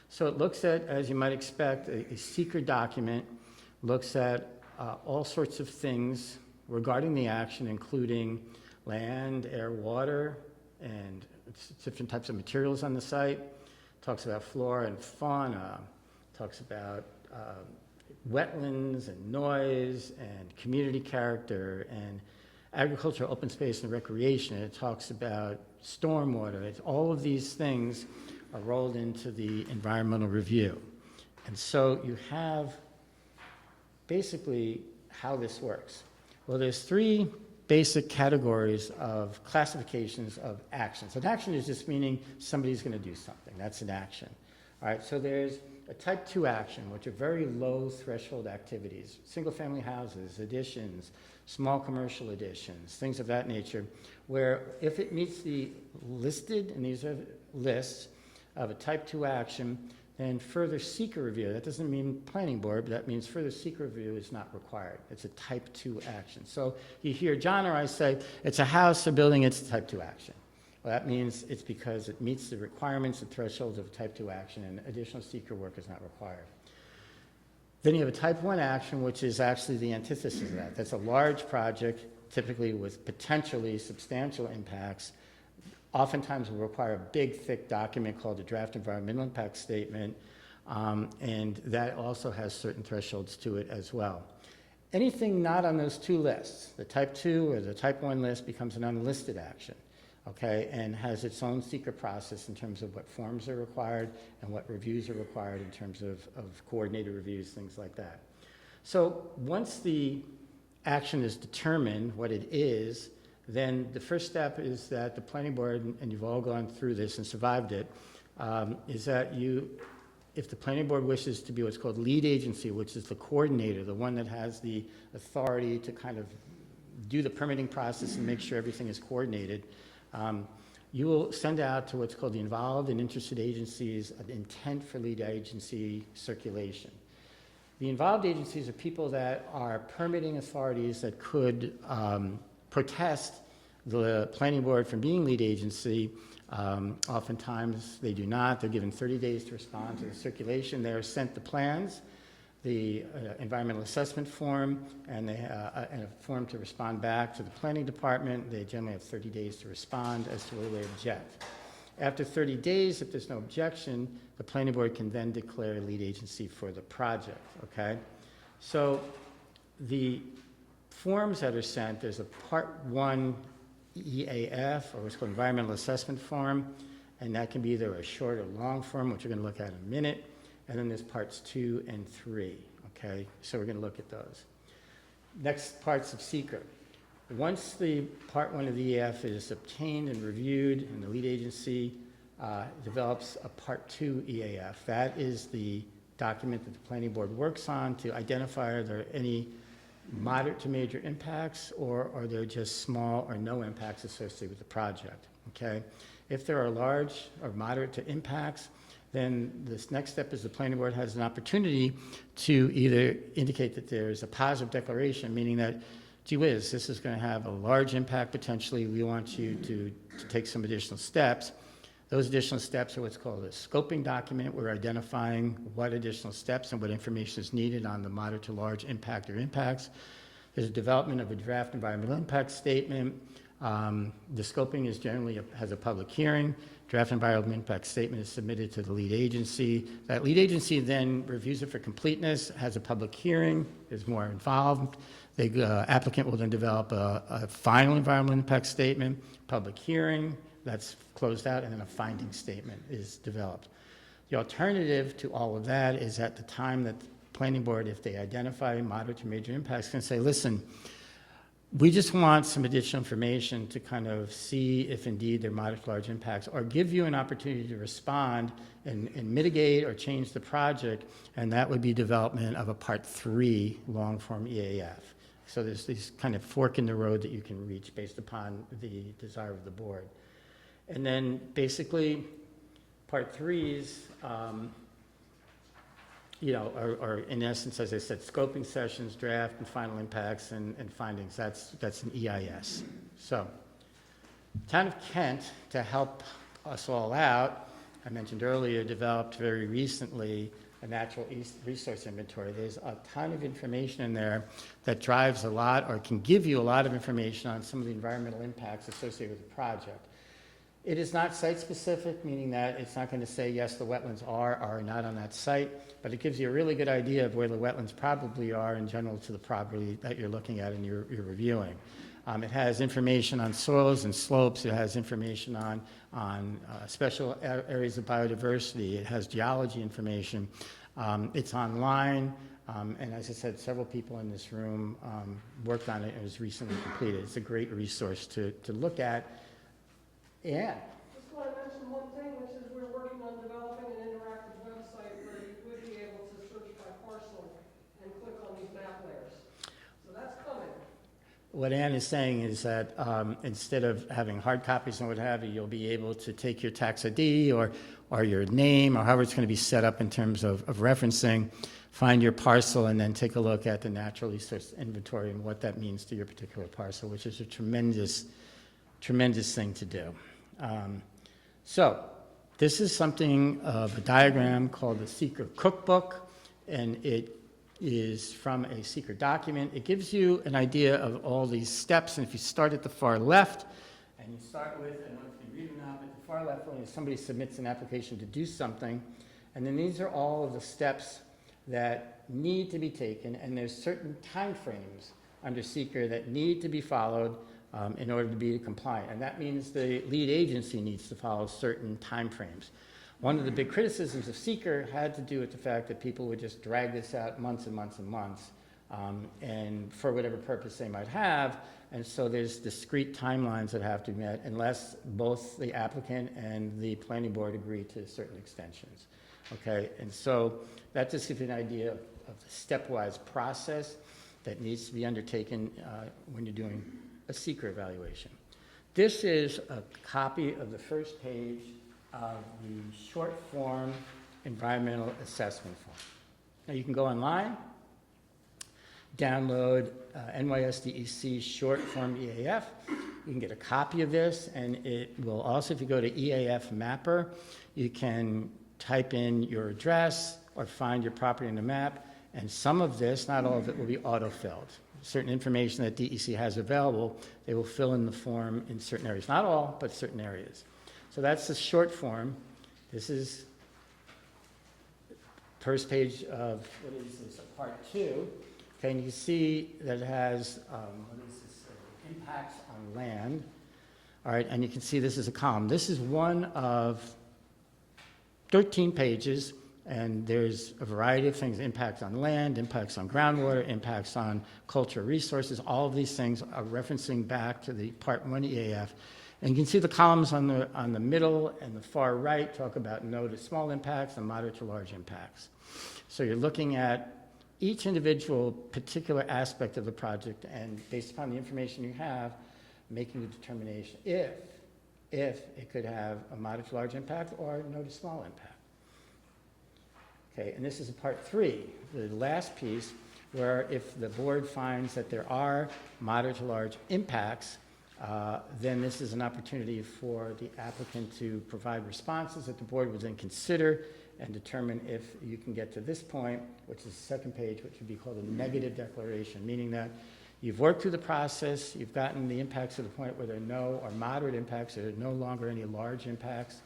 So it looks at, as you might expect, a SEQR document, looks at all sorts of things regarding the action, including land, air, water, and different types of materials on the site, talks about flora and fauna, talks about wetlands and noise and community character and agricultural open space and recreation. It talks about stormwater. All of these things are rolled into the environmental review. And so you have basically how this works. Well, there's three basic categories of classifications of actions. An action is just meaning somebody's going to do something. That's an action. All right, so there's a type 2 action, which are very low threshold activities, single-family houses, additions, small commercial additions, things of that nature, where if it meets the listed, and these are lists of a type 2 action, then further SEQR review, that doesn't mean planning board, but that means further SEQR review is not required. It's a type 2 action. So you hear John or I say, it's a house or building, it's a type 2 action. Well, that means it's because it meets the requirements and thresholds of type 2 action, and additional SEQR work is not required. Then you have a type 1 action, which is actually the antithesis of that. That's a large project, typically with potentially substantial impacts. Oftentimes will require a big, thick document called a draft environmental impact statement, and that also has certain thresholds to it as well. Anything not on those two lists, the type 2 or the type 1 list, becomes an unlisted action. Okay, and has its own SEQR process in terms of what forms are required and what reviews are required in terms of coordinated reviews, things like that. So once the action is determined, what it is, then the first step is that the planning board, and you've all gone through this and survived it, is that if the planning board wishes to be what's called lead agency, which is the coordinator, the one that has the authority to kind of do the permitting process and make sure everything is coordinated, you will send out to what's called the involved and interested agencies an intent for lead agency circulation. The involved agencies are people that are permitting authorities that could protest the planning board from being lead agency. Oftentimes they do not. They're given 30 days to respond to the circulation. They're sent the plans, the environmental assessment form, and a form to respond back to the planning department. They generally have 30 days to respond as to whether they object. After 30 days, if there's no objection, the planning board can then declare lead agency for the project, okay? So the forms that are sent, there's a Part 1 EAF, or what's called Environmental Assessment Form, and that can be either a short or long form, which we're going to look at in a minute, and then there's Parts 2 and 3, okay? So we're going to look at those. Next, parts of secret. Once the Part 1 of the EAF is obtained and reviewed, and the lead agency develops a Part 2 EAF, that is the document that the planning board works on to identify are there any moderate to major impacts, or are there just small or no impacts associated with the project, okay? If there are large or moderate to impacts, then this next step is the planning board has an opportunity to either indicate that there's a positive declaration, meaning that, gee whiz, this is going to have a large impact potentially, we want you to take some additional steps. Those additional steps are what's called a scoping document. We're identifying what additional steps and what information is needed on the moderate to large impact or impacts. There's a development of a draft environmental impact statement. The scoping is generally has a public hearing. Draft environmental impact statement is submitted to the lead agency. That lead agency then reviews it for completeness, has a public hearing, is more involved. The applicant will then develop a final environmental impact statement, public hearing, that's closed out, and then a finding statement is developed. The alternative to all of that is at the time that the planning board, if they identify moderate to major impacts, can say, listen, we just want some additional information to kind of see if indeed they're moderate to large impacts, or give you an opportunity to respond and mitigate or change the project, and that would be development of a Part 3 long-form EAF. So there's this kind of fork in the road that you can reach based upon the desire of the board. And then basically, Part 3s, are in essence, as I said, scoping sessions, draft and final impacts and findings. That's an EIS. So, Town of Kent, to help us all out, I mentioned earlier, developed very recently a natural resource inventory. There's a ton of information in there that drives a lot, or can give you a lot of information on some of the environmental impacts associated with the project. It is not site-specific, meaning that it's not going to say, yes, the wetlands are or are not on that site, but it gives you a really good idea of where the wetlands probably are in general to the property that you're looking at and you're reviewing. It has information on soils and slopes. It has information on special areas of biodiversity. It has geology information. It's online. And as I said, several people in this room worked on it and it was recently completed. It's a great resource to look at. Yeah. Just want to mention one thing, which is we're working on developing an interactive website where you would be able to search by parcel and click on these map layers. So that's coming. What Ann is saying is that instead of having hard copies and what have you, you'll be able to take your tax ID or your name or however it's going to be set up in terms of referencing, find your parcel, and then take a look at the natural resource inventory and what that means to your particular parcel, which is a tremendous thing to do. So this is something of a diagram called the Seeker Cookbook, and it is from a Seeker document. It gives you an idea of all these steps, and if you start at the far left, and you start with, I don't know if you read them now, but the far left one is somebody submits an application to do something, and then these are all of the steps that need to be taken, and there's certain time frames under Seeker that need to be followed in order to be compliant. And that means the lead agency needs to follow certain timeframes. One of the big criticisms of Seeker had to do with the fact that people would just drag this out months and months and months. and for whatever purpose they might have. And so there's discrete timelines that have to be met unless both the applicant and the planning board agree to certain extensions. Okay, and so that just gives you an idea of the stepwise process that needs to be undertaken when you're doing a seeker evaluation. This is a copy of the first page of the short form environmental assessment form. Now you can go online, download NYSDEC short form EAF. You can get a copy of this, and it will also, if you go to EAF Mapper, you can type in your address or find your property in the map, and some of this, not all of it, will be auto-filled. Certain information that DEC has available, they will fill in the form in certain areas. Not all, but certain areas. So that's the short form. This is first page of, what is this, part 2. Okay, and you see that it has, what is this, impacts on land. All right, and you can see this is a column. This is one of 13 pages, and there's a variety of things: impacts on land, impacts on groundwater, impacts on cultural resources. All of these things are referencing back to the Part 1 EAF. And you can see the columns on the middle and the far right talk about no to small impacts and moderate to large impacts. So you're looking at each individual particular aspect of the project, and based upon the information you have, making a determination if it could have a moderate to large impact or no to small impact. Okay, and this is part 3, the last piece, where if the board finds that there are moderate to large impacts, then this is an opportunity for the applicant to provide responses that the board would then consider and determine if you can get to this point, which is the second page, which would be called a negative declaration, meaning that you've worked through the process, you've gotten the impacts to the point where there are no or moderate impacts, there are no longer any large impacts,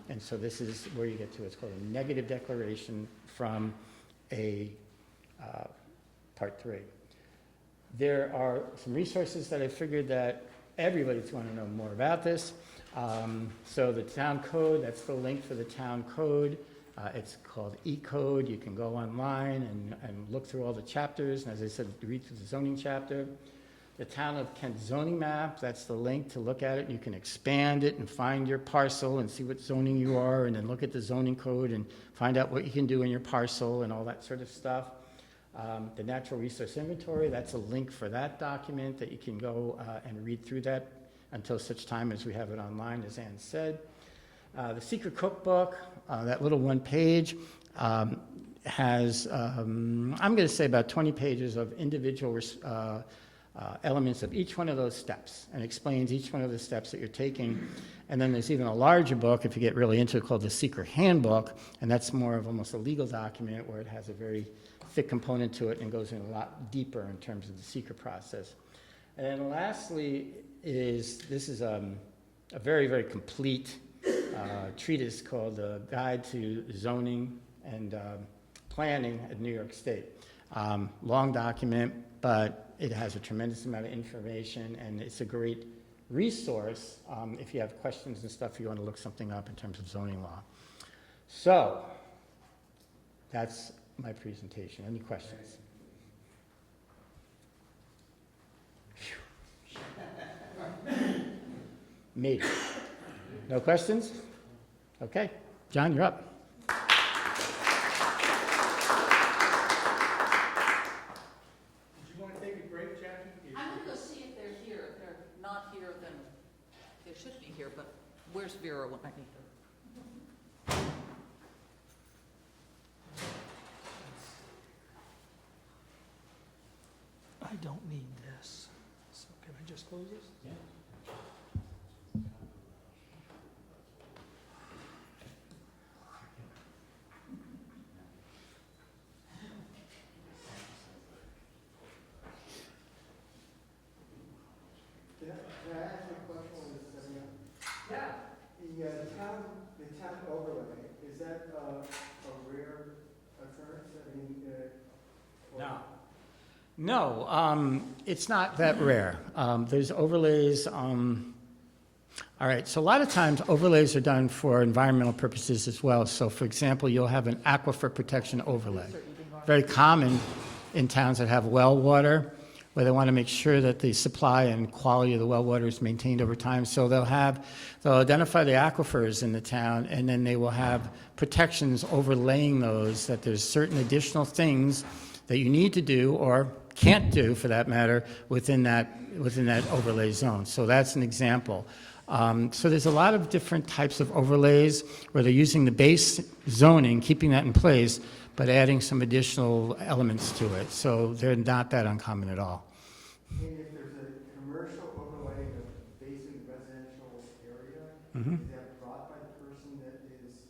and so this is where you get to, it's called a negative declaration from a part 3. There are some resources that I figured that everybody's going to know more about this. So the town code, that's the link for the town code. It's called E-Code. You can go online and look through all the chapters. And as I said, read through the zoning chapter. The town of Kent zoning map, that's the link to look at it. You can expand it and find your parcel and see what zoning you are, and then look at the zoning code and find out what you can do in your parcel and all that sort of stuff. The natural resource inventory, that's a link for that document that you can go and read through that until such time as we have it online, as Ann said. The secret cookbook, that little one page, has, I'm going to say about 20 pages of individual elements of each one of those steps, and explains each one of the steps that you're taking. And then there's even a larger book, if you get really into it, called the Seeker Handbook, and that's more of almost a legal document where it has a very thick component to it and goes in a lot deeper in terms of the seeker process. And then lastly this is a very, very complete treatise called the Guide to Zoning and Planning at New York State. Long document, but it has a tremendous amount of information, and it's a great resource if you have questions and stuff, you want to look something up in terms of zoning law. So that's my presentation. Any questions? Maybe. No questions? Okay. John, you're up. Did you want to take a break, Jackie? I'm going to go see if they're here. If they're not here, then they should be here, but where's Vera when I need her? I don't need this, so can I just close this? Yeah. Can I ask a question on this setting up? Yeah, The town overlay, is that a rare occurrence? I mean, or- No, it's not that rare. There's overlays. All right, so a lot of times overlays are done for environmental purposes as well. So for example, you'll have an aquifer protection overlay. Very common in towns that have well water, where they want to make sure that the supply and quality of the well water is maintained over time. So they'll identify the aquifers in the town, and then they will have protections overlaying those, that there's certain additional things that you need to do, or can't do for that matter, within that overlay zone. So that's an example. So there's a lot of different types of overlays where they're using the base zoning, keeping that in place, but adding some additional elements to it. So they're not that uncommon at all. And if there's a commercial overlay in a basic residential area, Mhm. is that brought by the person that is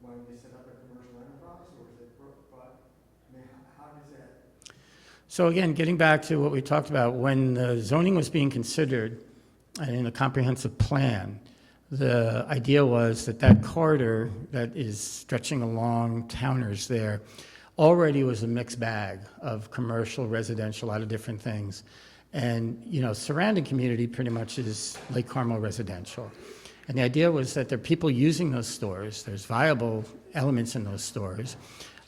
wanting to set up a commercial enterprise, or is it brought, I mean, how does that? So again, getting back to what we talked about, when the zoning was being considered in a comprehensive plan, the idea was that that corridor that is stretching along Towners there already was a mixed bag of commercial, residential, a lot of different things. And, you know, surrounding community pretty much is Lake Carmel residential. And the idea was that there are people using those stores, there's viable elements in those stores,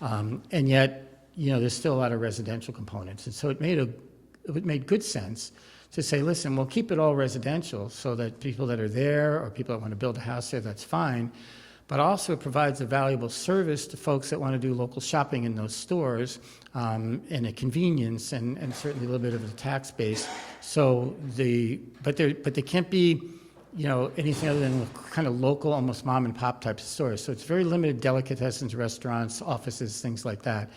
and yet, you know, there's still a lot of residential components. And so it made good sense to say, listen, we'll keep it all residential so that people that are there or people that want to build a house there, that's fine. But also it provides a valuable service to folks that want to do local shopping in those stores, and a convenience and certainly a little bit of a tax base. So but they can't be, you know, anything other than kind of local, almost mom and pop types of stores. So it's very limited delicatessens, restaurants, offices, things like that,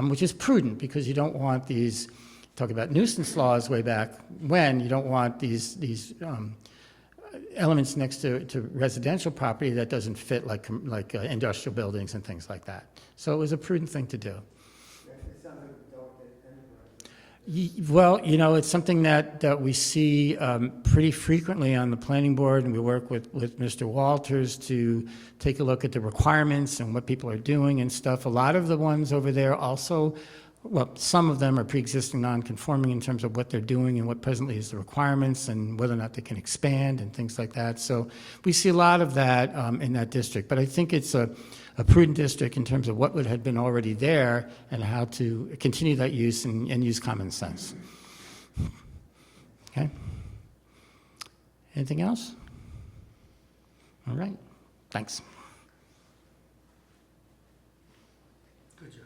which is prudent because you don't want these, talk about nuisance laws way back when, you don't want these elements next to residential property that doesn't fit like industrial buildings and things like that. So it was a prudent thing to do. It sounds like a delicate enterprise. Well, you know, it's something that we see pretty frequently on the planning board, and we work with Mr. Walters to take a look at the requirements and what people are doing and stuff. A lot of the ones over there also, well, some of them are pre-existing non-conforming in terms of what they're doing and what presently is the requirements and whether or not they can expand and things like that. So we see a lot of that in that district. But I think it's a prudent district in terms of what would have been already there and how to continue that use and use common sense. Okay? Anything else? All right. Thanks. Good job.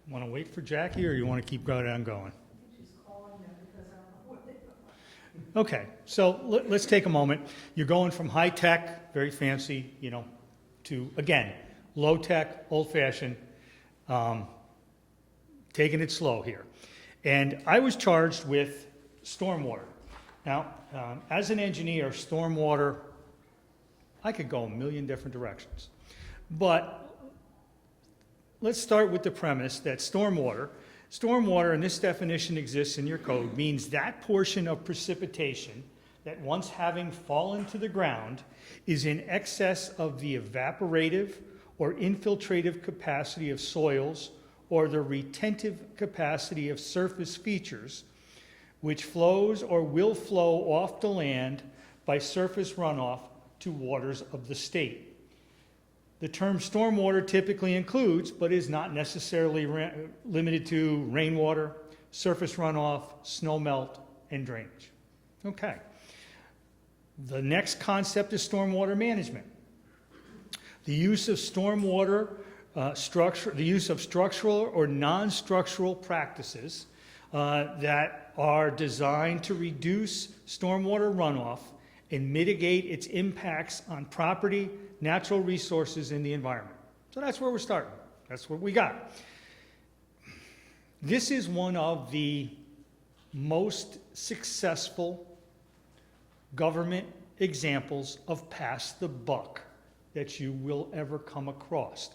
Want to wait for Jackie, or you want to keep going on going? She's calling them because I don't know where they are. Okay, so let's take a moment. You're going from high-tech, very fancy, you know, to, again, low-tech, old-fashioned, taking it slow here. And I was charged with stormwater. Now, as an engineer, stormwater, I could go a million different directions. But let's start with the premise that stormwater, and this definition exists in your code, means that portion of precipitation that once having fallen to the ground is in excess of the evaporative or infiltrative capacity of soils or the retentive capacity of surface features, which flows or will flow off the land by surface runoff to waters of the state. The term stormwater typically includes, but is not necessarily limited to, rainwater, surface runoff, snow melt, and drainage. Okay. The next concept is stormwater management. The use of stormwater the use of structural or non-structural practices that are designed to reduce stormwater runoff and mitigate its impacts on property, natural resources, and the environment. So that's where we're starting. That's what we got. This is one of the most successful government examples of pass the buck that you will ever come across.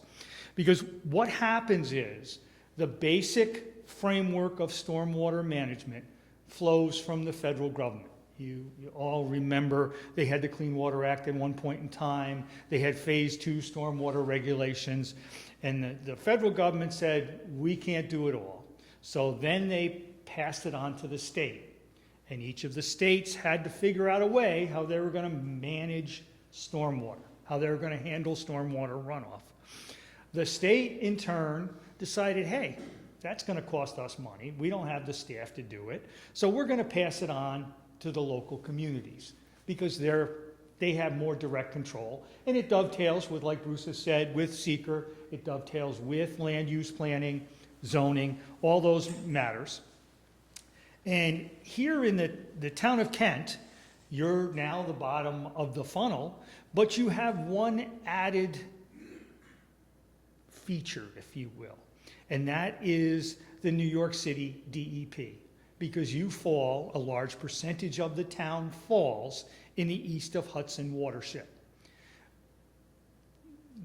Because what happens is the basic framework of stormwater management flows from the federal government. You all remember they had the Clean Water Act at one point in time. They had Phase 2 stormwater regulations. And the federal government said, we can't do it all. So then they passed it on to the state. And each of the states had to figure out a way how they were going to manage stormwater. how they were going to handle stormwater runoff. The state, in turn, decided, hey, that's going to cost us money. We don't have the staff to do it. So we're going to pass it on to the local communities because they have more direct control. And it dovetails with, like Bruce has said, with seeker. It dovetails with land use planning, zoning, all those matters. And here in the town of Kent, you're now the bottom of the funnel, but you have one added feature, if you will, and that is the New York City DEP, because you fall, a large percentage of the town falls in the east of Hudson watershed.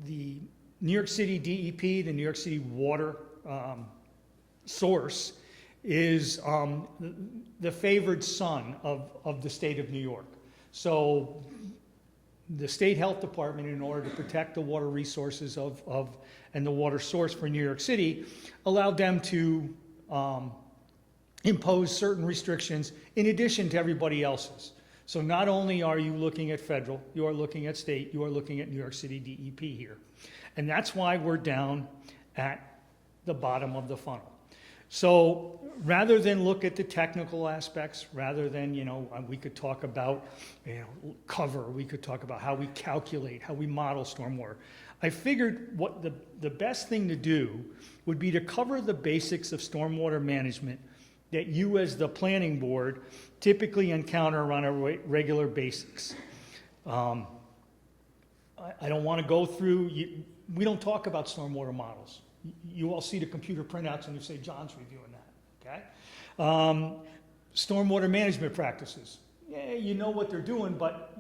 The New York City DEP, the New York City Water Source, is the favored son of the state of New York. So the state health department, in order to protect the water resources and the water source for New York City, allowed them to impose certain restrictions in addition to everybody else's. So not only are you looking at federal, you are looking at state, you are looking at New York City DEP here. And that's why we're down at the bottom of the funnel. So rather than look at the technical aspects, rather than, we could talk about, cover, we could talk about how we calculate, how we model stormwater. I figured what the best thing to do would be to cover the basics of stormwater management that you as the planning board typically encounter on a regular basis. I don't want to go through, we don't talk about stormwater models. You all see the computer printouts and you say, John's reviewing that, okay? Stormwater management practices. Yeah, you know what they're doing, but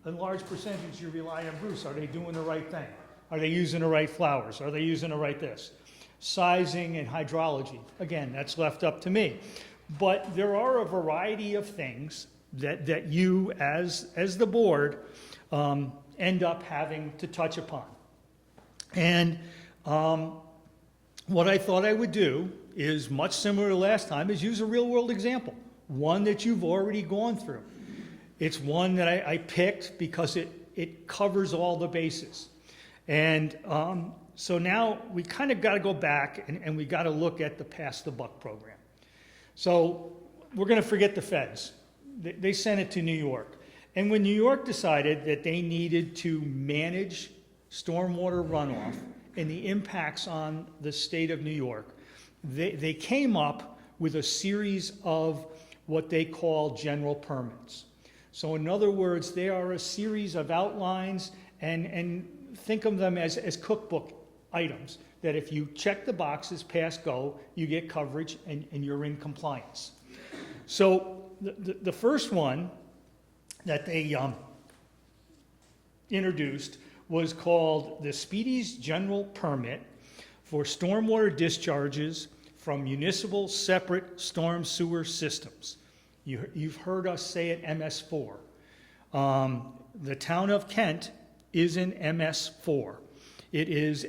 a large percentage you rely on Bruce. Are they doing the right thing? Are they using the right flowers? Are they using the right this? Sizing and hydrology. Again, that's left up to me. But there are a variety of things that you, as the board, end up having to touch upon. And what I thought I would do is much similar to last time, is use a real-world example, one that you've already gone through. It's one that I picked because it covers all the bases. And so now we kind of got to go back and we got to look at the Pass the Buck program. So we're going to forget the feds. They sent it to New York. And when New York decided that they needed to manage stormwater runoff and the impacts on the state of New York, they came up with a series of what they call general permits. So in other words, they are a series of outlines, and think of them as cookbook items, that if you check the boxes, pass go, you get coverage and you're in compliance. So the first one that they introduced was called the Speedy's General Permit for Stormwater Discharges from Municipal Separate Storm Sewer Systems. You've heard us say it MS4. The town of Kent is in MS4. It is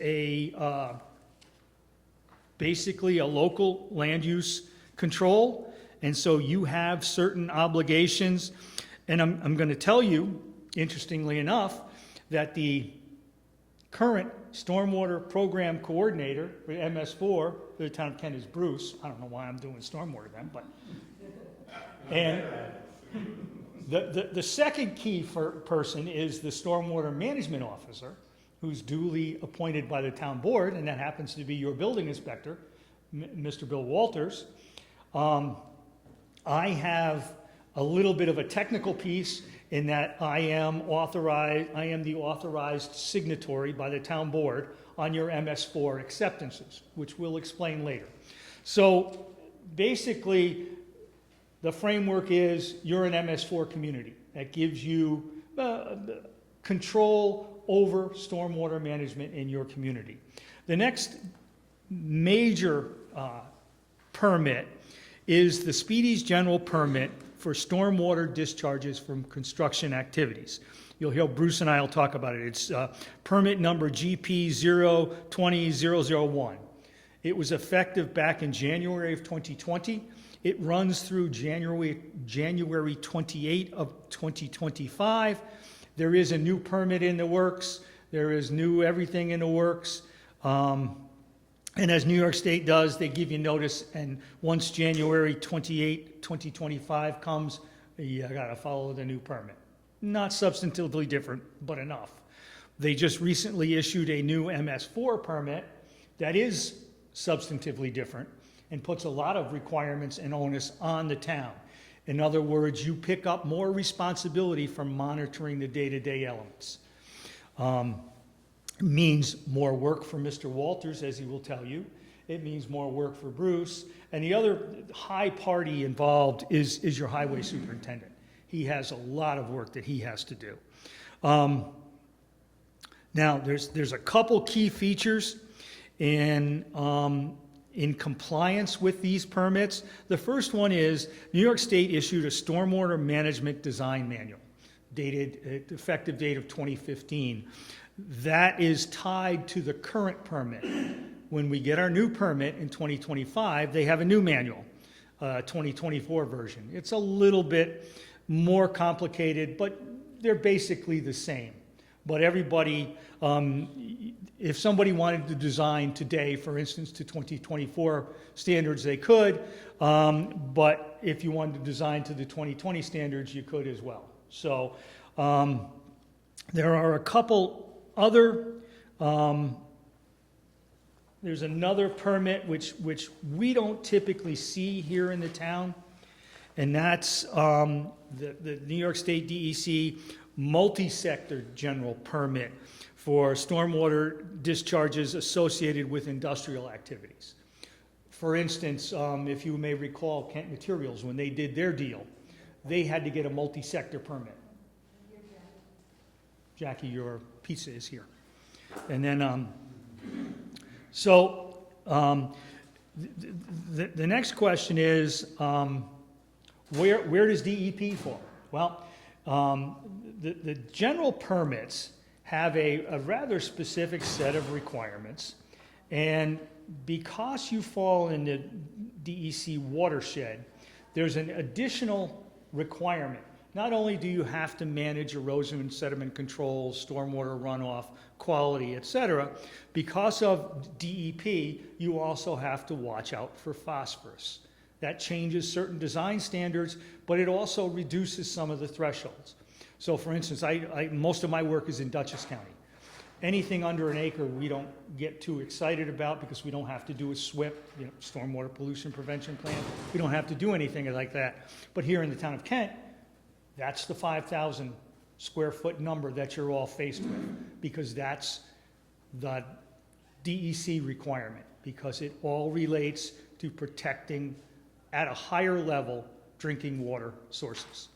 basically a local land use control, and so you have certain obligations. And I'm going to tell you, interestingly enough, that the current stormwater program coordinator for MS4 for the town of Kent is Bruce. I don't know why I'm doing stormwater then, but. And the second key person is the stormwater management officer, who's duly appointed by the town board, and that happens to be your building inspector, Mr. Bill Walters. I have a little bit of a technical piece in that I am the authorized signatory by the town board on your MS4 acceptances, which we'll explain later. So basically, the framework is you're an MS4 community. That gives you control over stormwater management in your community. The next major permit is the Speedy's General Permit for stormwater discharges from construction activities. You'll hear Bruce and I will talk about it. It's permit number GP 020001. It was effective back in January of 2020. It runs through January 28 of 2025. There is a new permit in the works. There is new everything in the works. And as New York State does, they give you notice, and once January 28, 2025 comes, you gotta follow the new permit. Not substantively different, but enough. They just recently issued a new MS4 permit that is substantively different and puts a lot of requirements and onus on the town. In other words, you pick up more responsibility for monitoring the day-to-day elements. Means more work for Mr. Walters, as he will tell you. It means more work for Bruce. And the other high party involved is your highway superintendent. He has a lot of work that he has to do. Now, there's a couple key features in compliance with these permits. The first one is New York State issued a stormwater management design manual, effective date of 2015. That is tied to the current permit. When we get our new permit in 2025, they have a new manual, 2024 version. It's a little bit more complicated, but they're basically the same. But everybody, if somebody wanted to design today, for instance, to 2024 standards, they could. But if you wanted to design to the 2020 standards, you could as well. So there are a couple other, there's another permit which we don't typically see here in the town, and that's the New York State DEC multi-sector general permit for stormwater discharges associated with industrial activities. For instance, if you may recall Kent Materials, when they did their deal, they had to get a multi-sector permit. Jackie, your pizza is here. And then, the next question is, where does DEP fall? Well, the general permits have a rather specific set of requirements, and because you fall in the DEC watershed, there's an additional requirement. Not only do you have to manage erosion and sediment control, stormwater runoff, quality, etc., because of DEP, you also have to watch out for phosphorus. That changes certain design standards, but it also reduces some of the thresholds. So for instance, most of my work is in Dutchess County. Anything under an acre we don't get too excited about because we don't have to do a SWIP, stormwater pollution prevention plan. We don't have to do anything like that. But here in the town of Kent, that's the 5,000 square foot number that you're all faced with, because that's the DEC requirement, because it all relates to protecting at a higher level drinking water sources.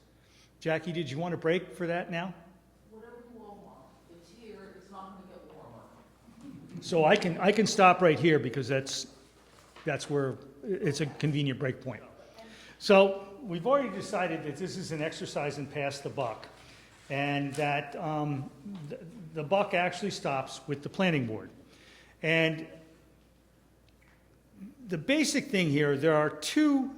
Jackie, did you want a break for that now? Whatever you all want. It's here, it's not gonna get warmer. So I can stop right here because that's where it's a convenient break point. So we've already decided that this is an exercise in pass the buck, and that the buck actually stops with the planning board. And the basic thing here, there are two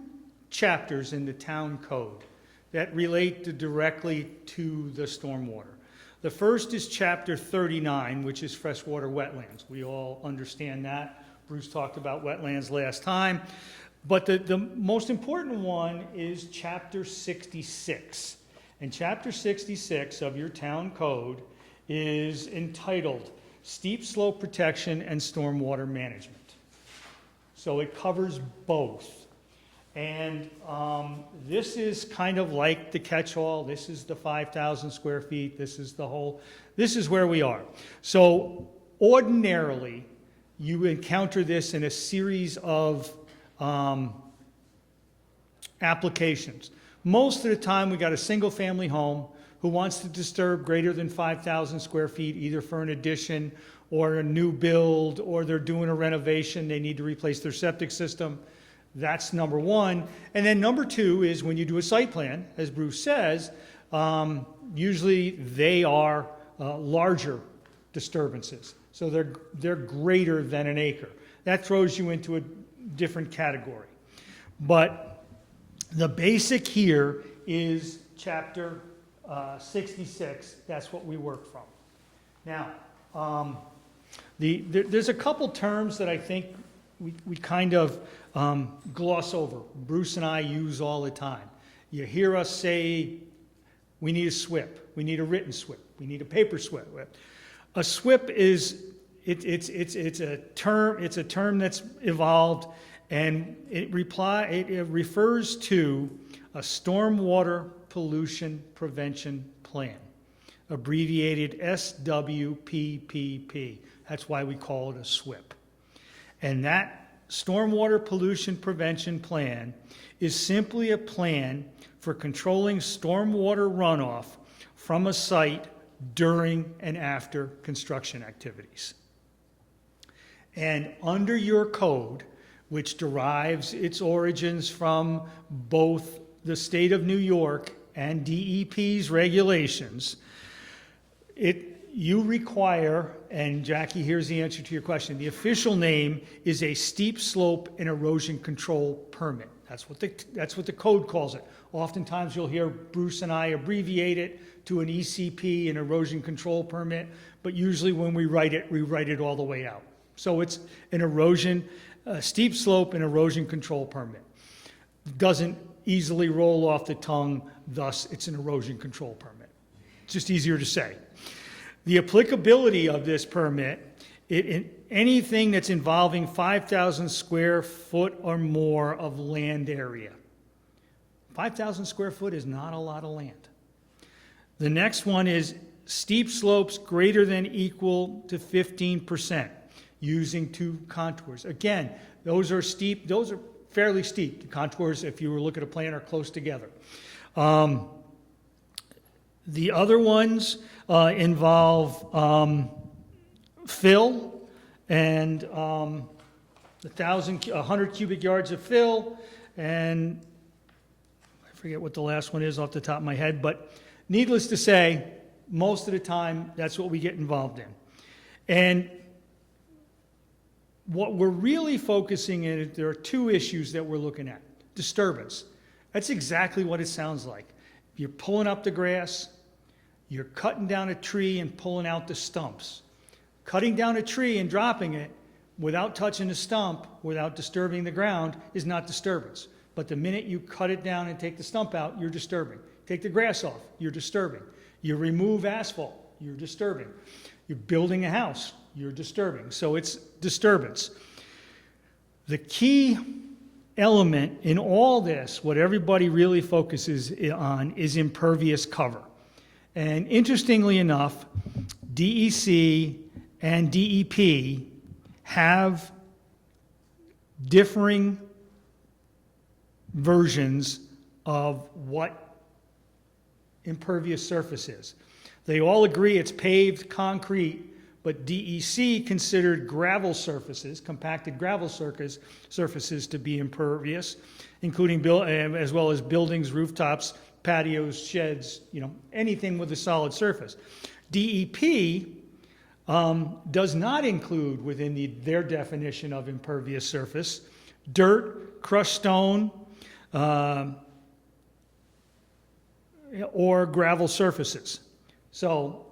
chapters in the town code that relate directly to the stormwater. The first is chapter 39, which is freshwater wetlands. We all understand that. Bruce talked about wetlands last time. But the most important one is chapter 66. And chapter 66 of your town code is entitled Steep Slope Protection and Stormwater Management. So it covers both. And this is kind of like the catch-all. This is the 5,000 square feet. This is where we are. So ordinarily, you encounter this in a series of applications. Most of the time, we got a single-family home who wants to disturb greater than 5,000 square feet, either for an addition or a new build, or they're doing a renovation, they need to replace their septic system. That's number one. And then number two is when you do a site plan, as Bruce says, usually they are larger disturbances. So they're greater than an acre. That throws you into a different category. But the basic here is chapter 66, that's what we work from. Now, there's a couple terms that I think we kind of gloss over. Bruce and I use all the time. You hear us say, we need a SWIP, we need a written SWIP, we need a paper SWIP. A SWIP is, it's a term that's evolved, and it refers to a stormwater pollution prevention plan, abbreviated SWPPP. That's why we call it a SWIP. And that stormwater pollution prevention plan is simply a plan for controlling stormwater runoff from a site during and after construction activities. And under your code, which derives its origins from both the state of New York and DEP's regulations, you require, and Jackie, here's the answer to your question, the official name is a steep slope and erosion control permit. That's what the code calls it. Oftentimes you'll hear Bruce and I abbreviate it to an ECP, an erosion control permit, but usually when we write it all the way out. So it's an steep slope and erosion control permit. Doesn't easily roll off the tongue, thus it's an erosion control permit. It's just easier to say. The applicability of this permit, anything that's involving 5,000 square foot or more of land area. 5,000 square foot is not a lot of land. The next one is steep slopes greater than equal to 15% using two contours. Again, those are steep, those are fairly steep. The contours, if you were looking at a plan, are close together. The other ones involve fill and 100 cubic yards of fill, and I forget what the last one is off the top of my head, but needless to say, most of the time, that's what we get involved in. And what we're really focusing in, there are two issues that we're looking at. Disturbance. That's exactly what it sounds like. You're pulling up the grass, you're cutting down a tree and pulling out the stumps. Cutting down a tree and dropping it without touching the stump, without disturbing the ground, is not disturbance. But the minute you cut it down and take the stump out, you're disturbing. Take the grass off, you're disturbing. You remove asphalt, you're disturbing. You're building a house, you're disturbing. So it's disturbance. The key element in all this, what everybody really focuses on, is impervious cover. And interestingly enough, DEC and DEP have differing versions of what impervious surface is. They all agree it's paved concrete, but DEC considered gravel surfaces, compacted gravel surfaces, to be impervious, including as well as buildings, rooftops, patios, sheds, anything with a solid surface. DEP does not include within their definition of impervious surface dirt, crushed stone, or gravel surfaces. So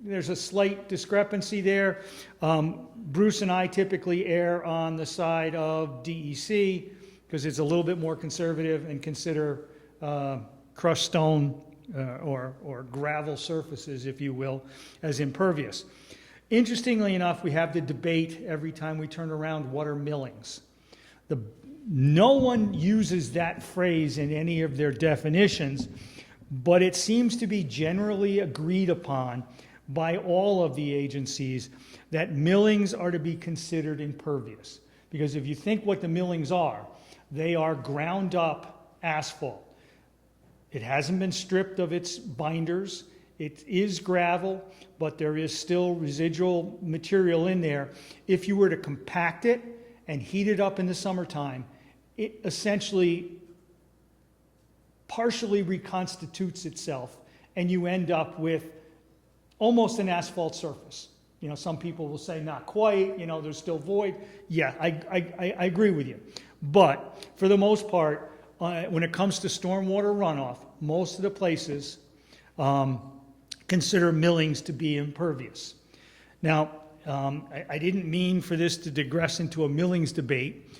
there's a slight discrepancy there. Bruce and I typically err on the side of DEC because it's a little bit more conservative and consider crushed stone or gravel surfaces, if you will, as impervious. Interestingly enough, we have the debate every time we turn around, what are millings? No one uses that phrase in any of their definitions, but it seems to be generally agreed upon by all of the agencies that millings are to be considered impervious. Because if you think what the millings are, they are ground up asphalt. It hasn't been stripped of its binders. It is gravel, but there is still residual material in there. If you were to compact it and heat it up in the summertime, it essentially partially reconstitutes itself, and you end up with almost an asphalt surface. Some people will say not quite, there's still void. Yeah, I agree with you. But for the most part, when it comes to stormwater runoff, most of the places consider millings to be impervious. Now, I didn't mean for this to digress into a millings debate,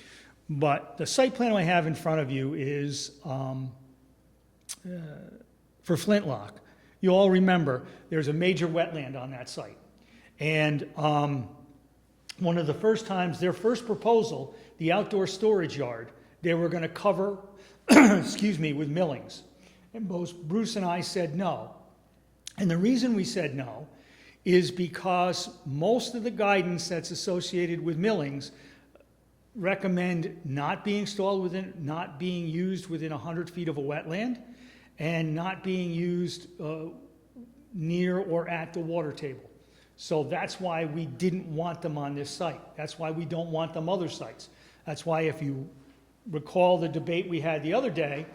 but the site plan I have in front of you is for Flintlock. You all remember there's a major wetland on that site. And one of the first times, their first proposal, the outdoor storage yard, they were going to cover, excuse me, with millings. And both Bruce and I said no. And the reason we said no is because most of the guidance that's associated with millings recommend not being not being used within 100 feet of a wetland, and not being used near or at the water table. So that's why we didn't want them on this site. That's why we don't want them other sites. That's why, if you recall the debate we had the other day,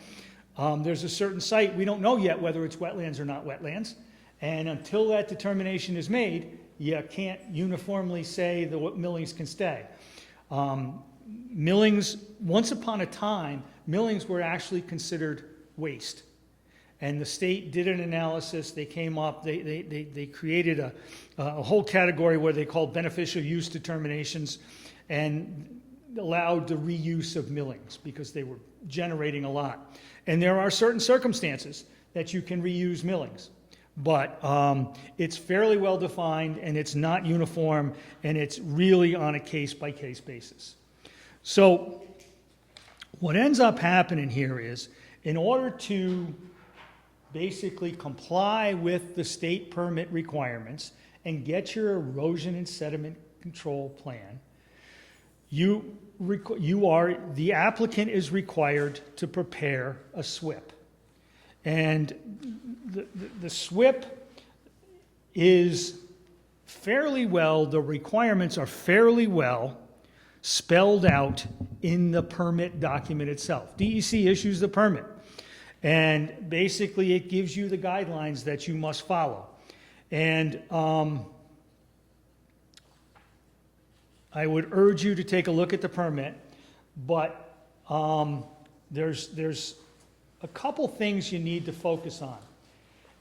there's a certain site, we don't know yet whether it's wetlands or not wetlands. And until that determination is made, you can't uniformly say that millings can stay. Millings, once upon a time, millings were actually considered waste. And the state did an analysis, they came up, they created a whole category where they called beneficial use determinations, and allowed the reuse of millings because they were generating a lot. And there are certain circumstances that you can reuse millings. But it's fairly well defined, and it's not uniform, and it's really on a case-by-case basis. So what ends up happening here is, in order to basically comply with the state permit requirements and get your erosion and sediment control plan, the applicant is required to prepare a SWIP. And the SWIP is fairly well, the requirements are fairly well spelled out in the permit document itself. DEC issues the permit, and basically it gives you the guidelines that you must follow. And I would urge you to take a look at the permit, but there's a couple things you need to focus on.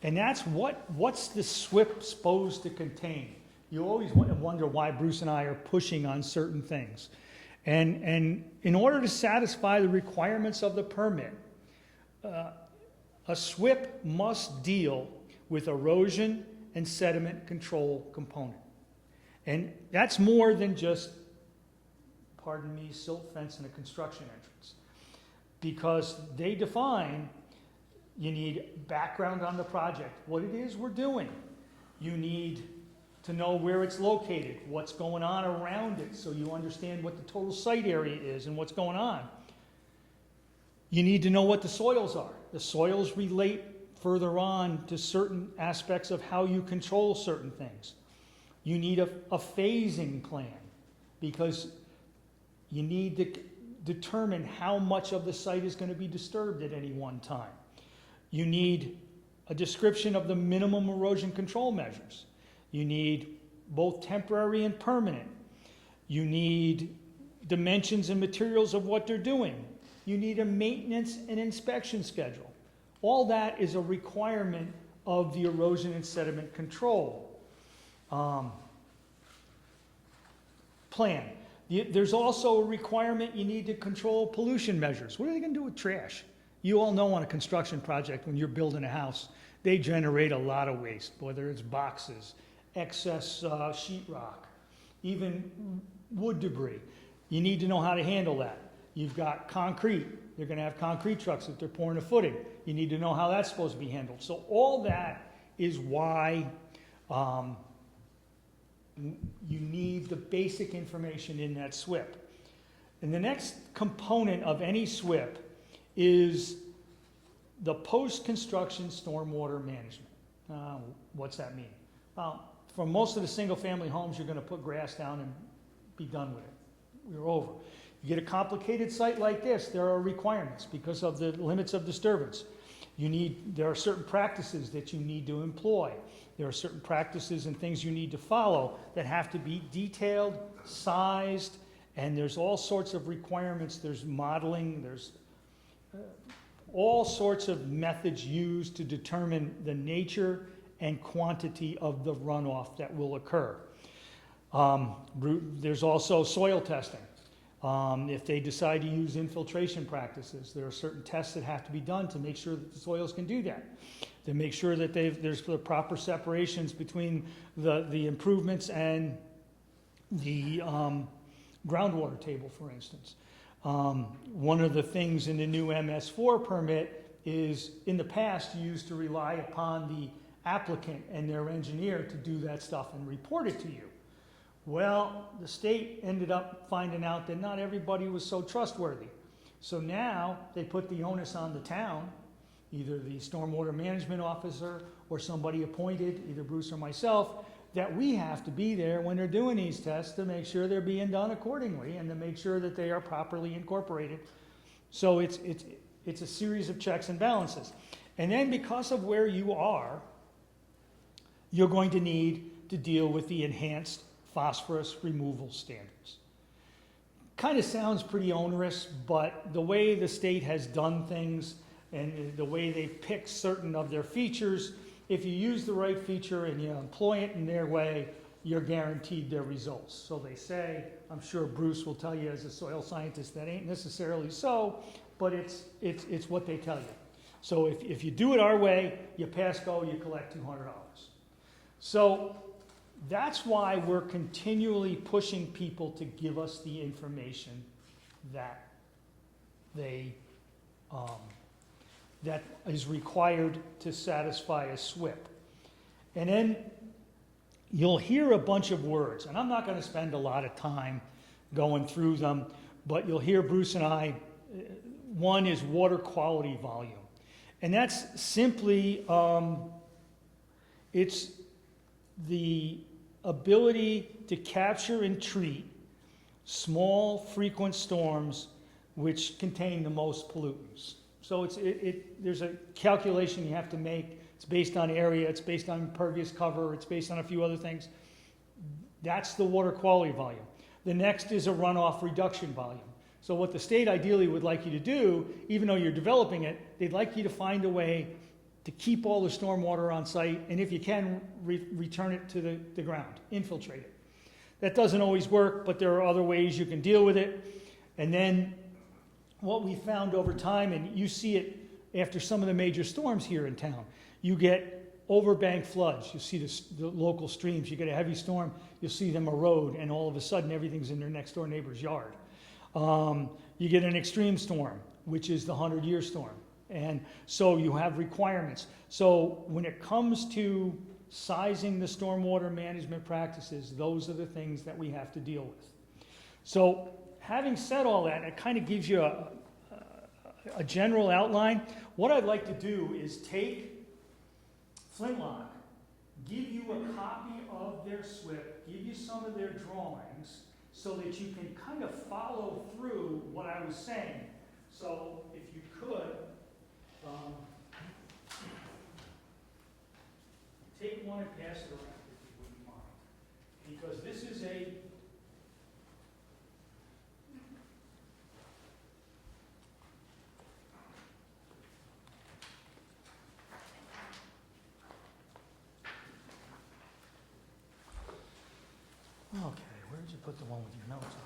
And that's what's the SWIP supposed to contain? You always wonder why Bruce and I are pushing on certain things. And in order to satisfy the requirements of the permit, a SWIP must deal with erosion and sediment control component. And that's more than just, pardon me, silt fence and a construction entrance. Because they define, you need background on the project, what it is we're doing. You need to know where it's located, what's going on around it, so you understand what the total site area is and what's going on. You need to know what the soils are. The soils relate further on to certain aspects of how you control certain things. You need a phasing plan, because you need to determine how much of the site is going to be disturbed at any one time. You need a description of the minimum erosion control measures. You need both temporary and permanent. You need dimensions and materials of what they're doing. You need a maintenance and inspection schedule. All that is a requirement of the erosion and sediment control plan. There's also a requirement you need to control pollution measures. What are they going to do with trash? You all know on a construction project, when you're building a house, they generate a lot of waste, whether it's boxes, excess sheetrock, even wood debris. You need to know how to handle that. You've got concrete. They're going to have concrete trucks if they're pouring a footing. You need to know how that's supposed to be handled. So all that is why you need the basic information in that SWIP. And the next component of any SWIP is the post-construction stormwater management. What's that mean? Well, for most of the single-family homes, you're going to put grass down and be done with it. We're over. You get a complicated site like this, there are requirements because of the limits of disturbance. There are certain practices that you need to employ. There are certain practices and things you need to follow that have to be detailed, sized, and there's all sorts of requirements. There's modeling, there's all sorts of methods used to determine the nature and quantity of the runoff that will occur. There's also soil testing. If they decide to use infiltration practices, there are certain tests that have to be done to make sure that the soils can do that. To make sure that there's the proper separations between the improvements and the groundwater table, for instance. One of the things in the new MS4 permit is, in the past, you used to rely upon the applicant and their engineer to do that stuff and report it to you. Well, the state ended up finding out that not everybody was so trustworthy. So now they put the onus on the town, either the stormwater management officer or somebody appointed, either Bruce or myself, that we have to be there when they're doing these tests to make sure they're being done accordingly and to make sure that they are properly incorporated. So it's a series of checks and balances. And then because of where you are, you're going to need to deal with the enhanced phosphorus removal standards. Kind of sounds pretty onerous, but the way the state has done things and the way they pick certain of their features, if you use the right feature and you employ it in their way, you're guaranteed their results. So they say, I'm sure Bruce will tell you as a soil scientist that ain't necessarily so, but it's what they tell you. So if you do it our way, you pass go, you collect $200. So that's why we're continually pushing people to give us the information that they that is required to satisfy a SWIP. And then you'll hear a bunch of words, and I'm not going to spend a lot of time going through them, but you'll hear Bruce and I. One is water quality volume, and that's simply it's the ability to capture and treat small, frequent storms which contain the most pollutants. So there's a calculation you have to make. It's based on area, it's based on impervious cover, it's based on a few other things. That's the water quality volume. The next is a runoff reduction volume. So what the state ideally would like you to do, even though you're developing it, they'd like you to find a way to keep all the stormwater on site, and if you can, return it to the ground, infiltrate it. That doesn't always work, but there are other ways you can deal with it. And then what we found over time, and you see it after some of the major storms here in town, you get overbank floods. You see the local streams. You get a heavy storm, you'll see them erode, and all of a sudden everything's in their next door neighbor's yard. You get an extreme storm, which is the 100-year storm. And so you have requirements. So when it comes to sizing the stormwater management practices, those are the things that we have to deal with. So having said all that, it kind of gives you a general outline. What I'd like to do is take Flintlock, give you a copy of their SWIP, give you some of their drawings, so that you can kind of follow through what I was saying. So if you could, take one and pass it around, if you wouldn't mind. Because this is a okay, where did you put the one with your notes on?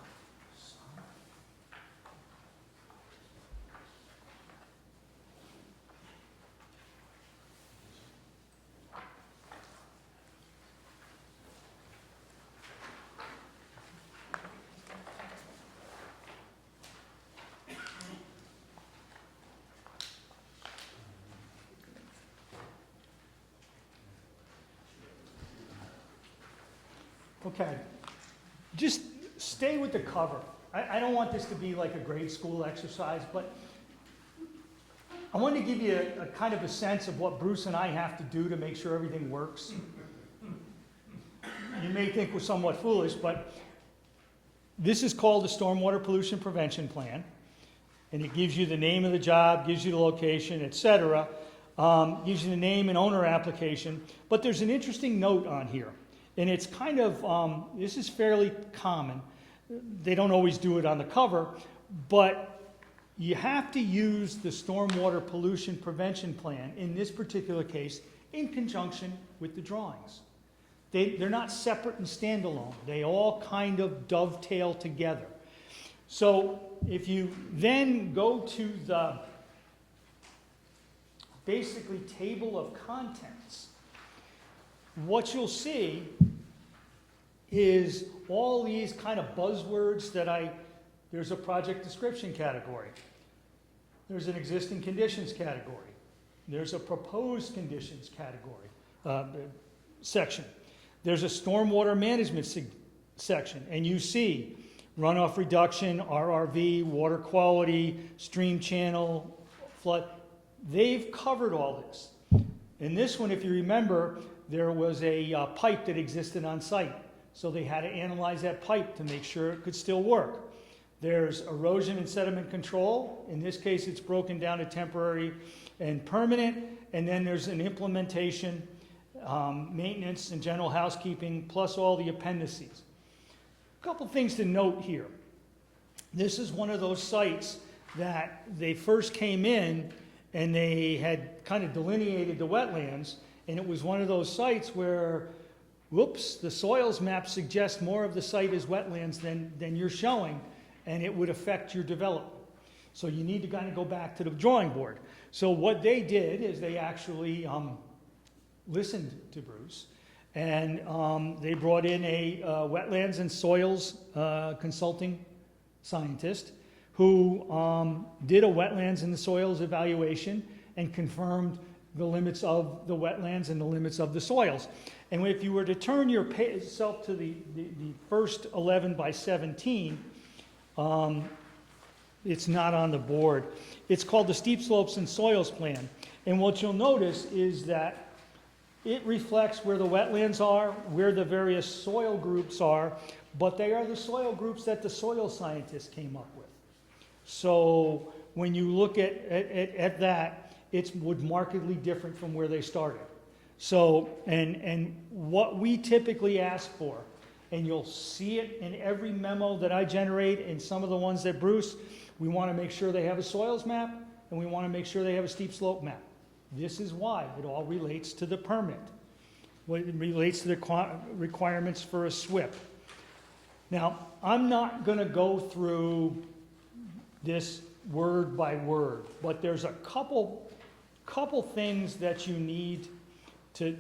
Okay, just stay with the cover. I don't want this to be like a grade school exercise, but I want to give you a kind of a sense of what Bruce and I have to do to make sure everything works. You may think we're somewhat foolish, but this is called the Stormwater Pollution Prevention Plan, and it gives you the name of the job, gives you the location, etc., gives you the name and owner application, but there's an interesting note on here. And it's kind of, this is fairly common. They don't always do it on the cover, but you have to use the stormwater pollution prevention plan, in this particular case, in conjunction with the drawings. They're not separate and standalone. They all kind of dovetail together. So if you then go to the basically table of contents, what you'll see is all these kind of buzzwords that there's a project description category. There's an existing conditions category. There's a proposed conditions category, section. There's a stormwater management section, and you see runoff reduction, RRV, water quality, stream channel, flood. They've covered all this. In this one, if you remember, there was a pipe that existed on site. So they had to analyze that pipe to make sure it could still work. There's erosion and sediment control. In this case, it's broken down to temporary and permanent. And then there's an implementation, maintenance and general housekeeping, plus all the appendices. A couple things to note here. This is one of those sites that they first came in and they had kind of delineated the wetlands, and it was one of those sites where, whoops, the soils map suggests more of the site is wetlands than you're showing, and it would affect your development. So you need to kind of go back to the drawing board. So what they did is they actually listened to Bruce, and they brought in a wetlands and soils consulting scientist who did a wetlands and the soils evaluation and confirmed the limits of the wetlands and the limits of the soils. And if you were to turn yourself to the first 11 by 17, it's not on the board. It's called the Steep Slopes and Soils Plan. And what you'll notice is that it reflects where the wetlands are, where the various soil groups are, but they are the soil groups that the soil scientists came up with. So when you look at that, it would markedly different from where they started. So, and what we typically ask for, and you'll see it in every memo that I generate and some of the ones that Bruce, we want to make sure they have a soils map and we want to make sure they have a steep slope map. This is why it all relates to the permit. It relates to the requirements for a SWIP. Now, I'm not going to go through this word by word, but there's a couple things that you need to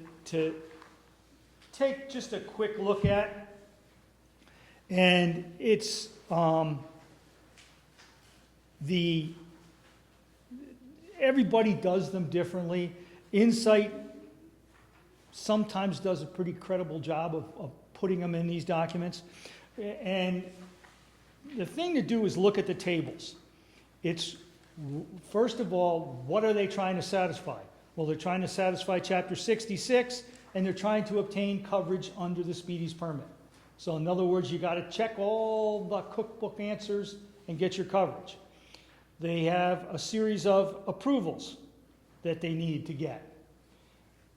take just a quick look at. And it's everybody does them differently. Insight sometimes does a pretty credible job of putting them in these documents. And the thing to do is look at the tables. It's, first of all, what are they trying to satisfy? Well, they're trying to satisfy Chapter 66, and they're trying to obtain coverage under the Speedies permit. So in other words, you got to check all the cookbook answers and get your coverage. They have a series of approvals that they need to get.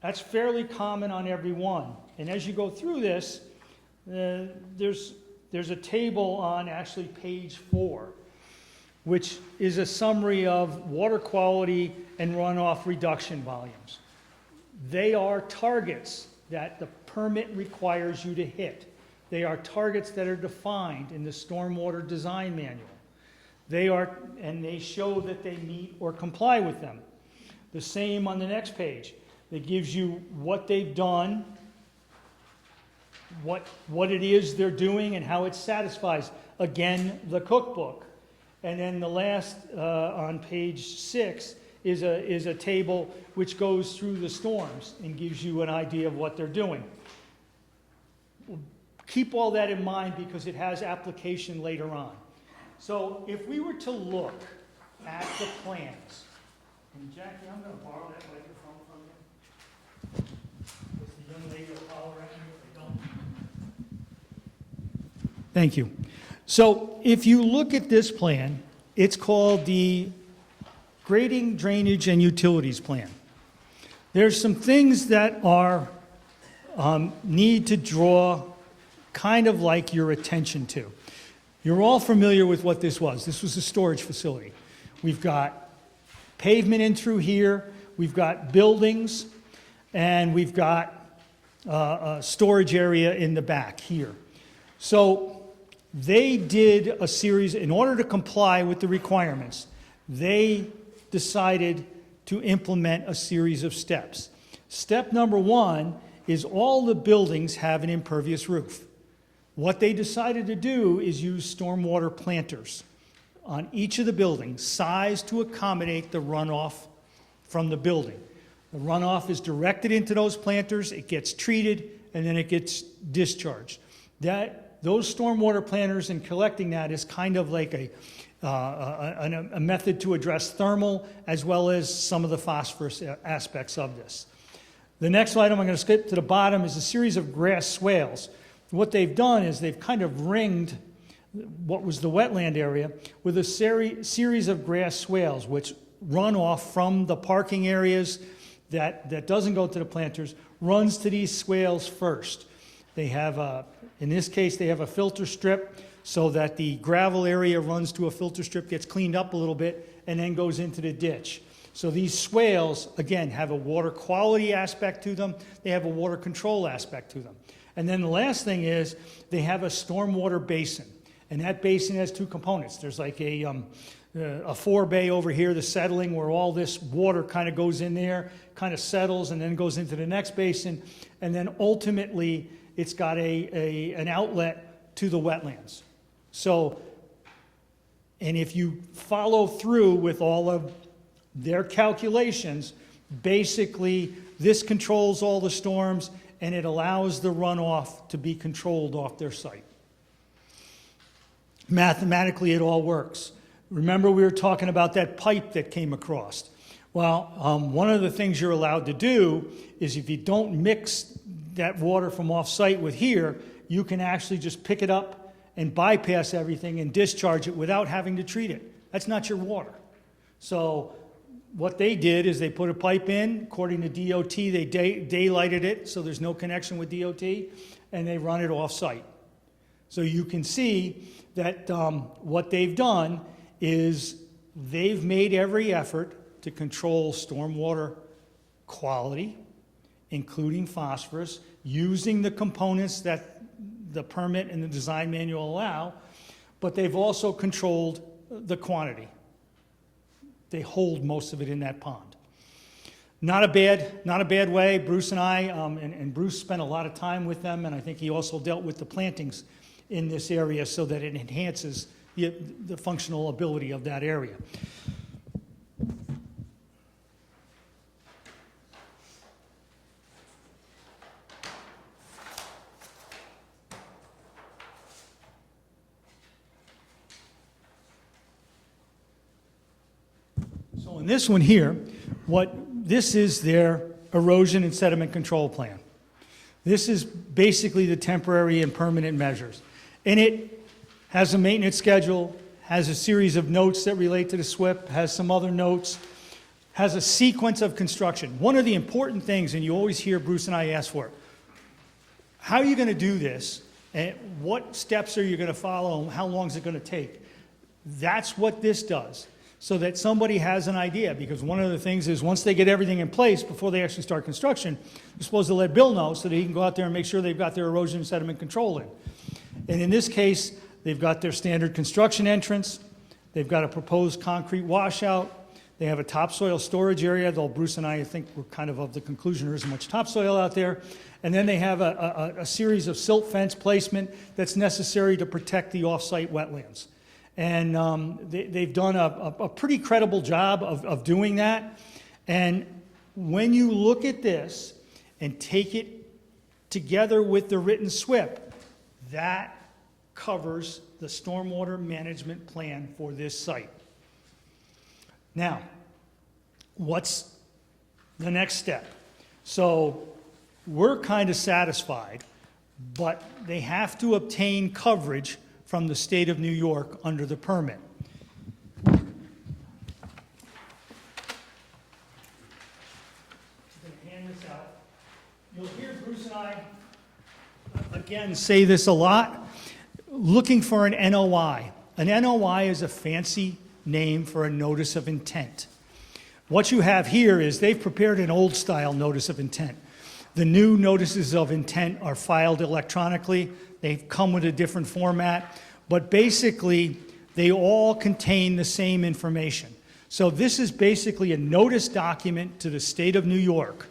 That's fairly common on every one. And as you go through this, there's a table on actually page 4, which is a summary of water quality and runoff reduction volumes. They are targets that the permit requires you to hit. They are targets that are defined in the stormwater design manual. And they show that they meet or comply with them. The same on the next page. It gives you what they've done, what it is they're doing, and how it satisfies, again, the cookbook. And then the last, on page 6, is a table which goes through the storms and gives you an idea of what they're doing. Keep all that in mind because it has application later on. So if we were to look at the plans, and Jackie, I'm going to borrow that microphone from you. Does the young lady will holler at me if I don't? Thank you. So if you look at this plan, it's called the Grading, Drainage, and Utilities Plan. There's some things that are need to draw kind of like your attention to. You're all familiar with what this was. This was a storage facility. We've got pavement in through here, we've got buildings, and we've got a storage area in the back here. So they did a series, in order to comply with the requirements, they decided to implement a series of steps. Step number one is all the buildings have an impervious roof. What they decided to do is use stormwater planters on each of the buildings, sized to accommodate the runoff from the building. The runoff is directed into those planters, it gets treated, and then it gets discharged. Those stormwater planters and collecting that is kind of like a method to address thermal as well as some of the phosphorus aspects of this. The next item I'm going to skip to the bottom is a series of grass swales. What they've done is they've kind of ringed what was the wetland area with a series of grass swales which run off from the parking areas that doesn't go to the planters, runs to these swales first. They have in this case, they have a filter strip so that the gravel area runs to a filter strip, gets cleaned up a little bit, and then goes into the ditch. So these swales, again, have a water quality aspect to them. They have a water control aspect to them. And then the last thing is they have a stormwater basin. And that basin has two components. There's like a forebay over here, the settling, where all this water kind of goes in there, kind of settles, and then goes into the next basin. And then ultimately, it's got an outlet to the wetlands. So, and if you follow through with all of their calculations, basically this controls all the storms and it allows the runoff to be controlled off their site. Mathematically, it all works. Remember we were talking about that pipe that came across. Well, one of the things you're allowed to do is if you don't mix that water from off-site with here, you can actually just pick it up and bypass everything and discharge it without having to treat it. That's not your water. So what they did is they put a pipe in, according to DOT, they daylighted it so there's no connection with DOT, and they run it off-site. So you can see that what they've done is they've made every effort to control stormwater quality, including phosphorus, using the components that the permit and the design manual allow, but they've also controlled the quantity. They hold most of it in that pond. Not a bad way. Bruce and I, and Bruce spent a lot of time with them, and I think he also dealt with the plantings in this area so that it enhances the functional ability of that area. So in this one here, this is their erosion and sediment control plan. This is basically the temporary and permanent measures. And it has a maintenance schedule, has a series of notes that relate to the SWIP, has some other notes, has a sequence of construction. One of the important things, and you always hear Bruce and I ask for, how are you going to do this? And what steps are you going to follow? And how long is it going to take? That's what this does, so that somebody has an idea. Because one of the things is once they get everything in place before they actually start construction, you're supposed to let Bill know so that he can go out there and make sure they've got their erosion and sediment control in. And in this case, they've got their standard construction entrance, they've got a proposed concrete washout, they have a topsoil storage area, though Bruce and I think we're kind of the conclusion there isn't much topsoil out there. And then they have a series of silt fence placement that's necessary to protect the off-site wetlands. And they've done a pretty credible job of doing that. And when you look at this and take it together with the written SWIP, that covers the stormwater management plan for this site. Now, what's the next step? So we're kind of satisfied, but they have to obtain coverage from the state of New York under the permit. I'm going to hand this out. You'll hear Bruce and I, again, say this a lot. Looking for an NOI. An NOI is a fancy name for a notice of intent. What you have here is they've prepared an old-style notice of intent. The new notices of intent are filed electronically. They come with a different format, but basically, they all contain the same information. So this is basically a notice document to the state of New York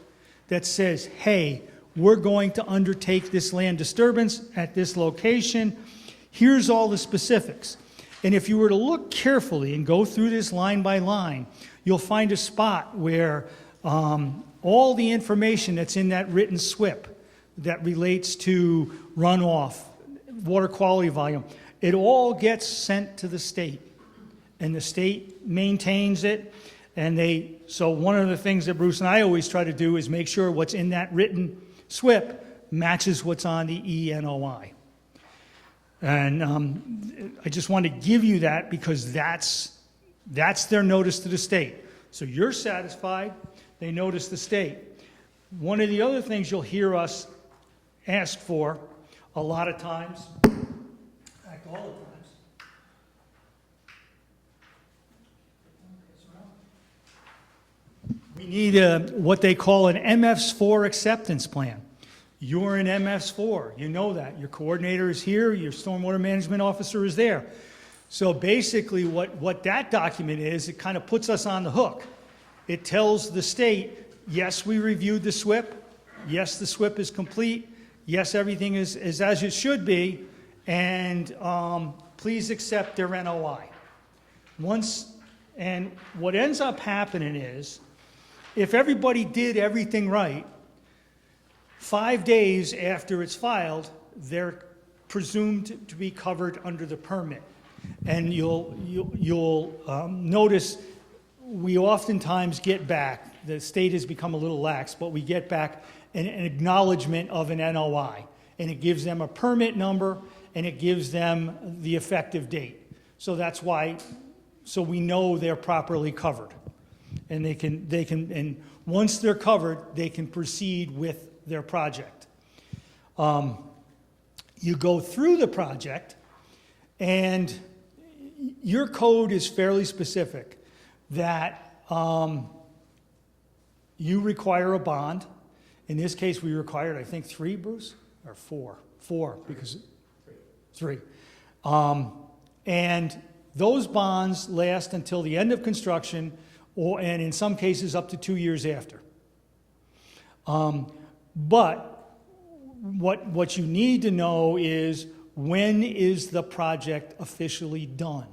that says, hey, we're going to undertake this land disturbance at this location. Here's all the specifics. And if you were to look carefully and go through this line by line, you'll find a spot where all the information that's in that written SWIP that relates to runoff, water quality volume, it all gets sent to the state. And the state maintains it. And so one of the things that Bruce and I always try to do is make sure what's in that written SWIP matches what's on the ENOI. And I just want to give you that because that's their notice to the state. So you're satisfied, they notice the state. One of the other things you'll hear us ask for a lot of times, in fact, all the times, we need what they call an MS4 acceptance plan. You're an MS4, you know that. Your coordinator is here, your stormwater management officer is there. So basically what that document is, it kind of puts us on the hook. It tells the state, yes, we reviewed the SWIP, yes, the SWIP is complete, yes, everything is as it should be, and please accept their NOI. And what ends up happening is, if everybody did everything right, 5 days after it's filed, they're presumed to be covered under the permit. And you'll notice we oftentimes get back, the state has become a little lax, but we get back an acknowledgement of an NOI. And it gives them a permit number, and it gives them the effective date. So that's why, so we know they're properly covered. And and once they're covered, they can proceed with their project. You go through the project, and your code is fairly specific that you require a bond. In this case, we required, I think, 3, Bruce? Or 4? 4, because... 3. And those bonds last until the end of construction, and in some cases up to 2 years after. But what you need to know is, when is the project officially done?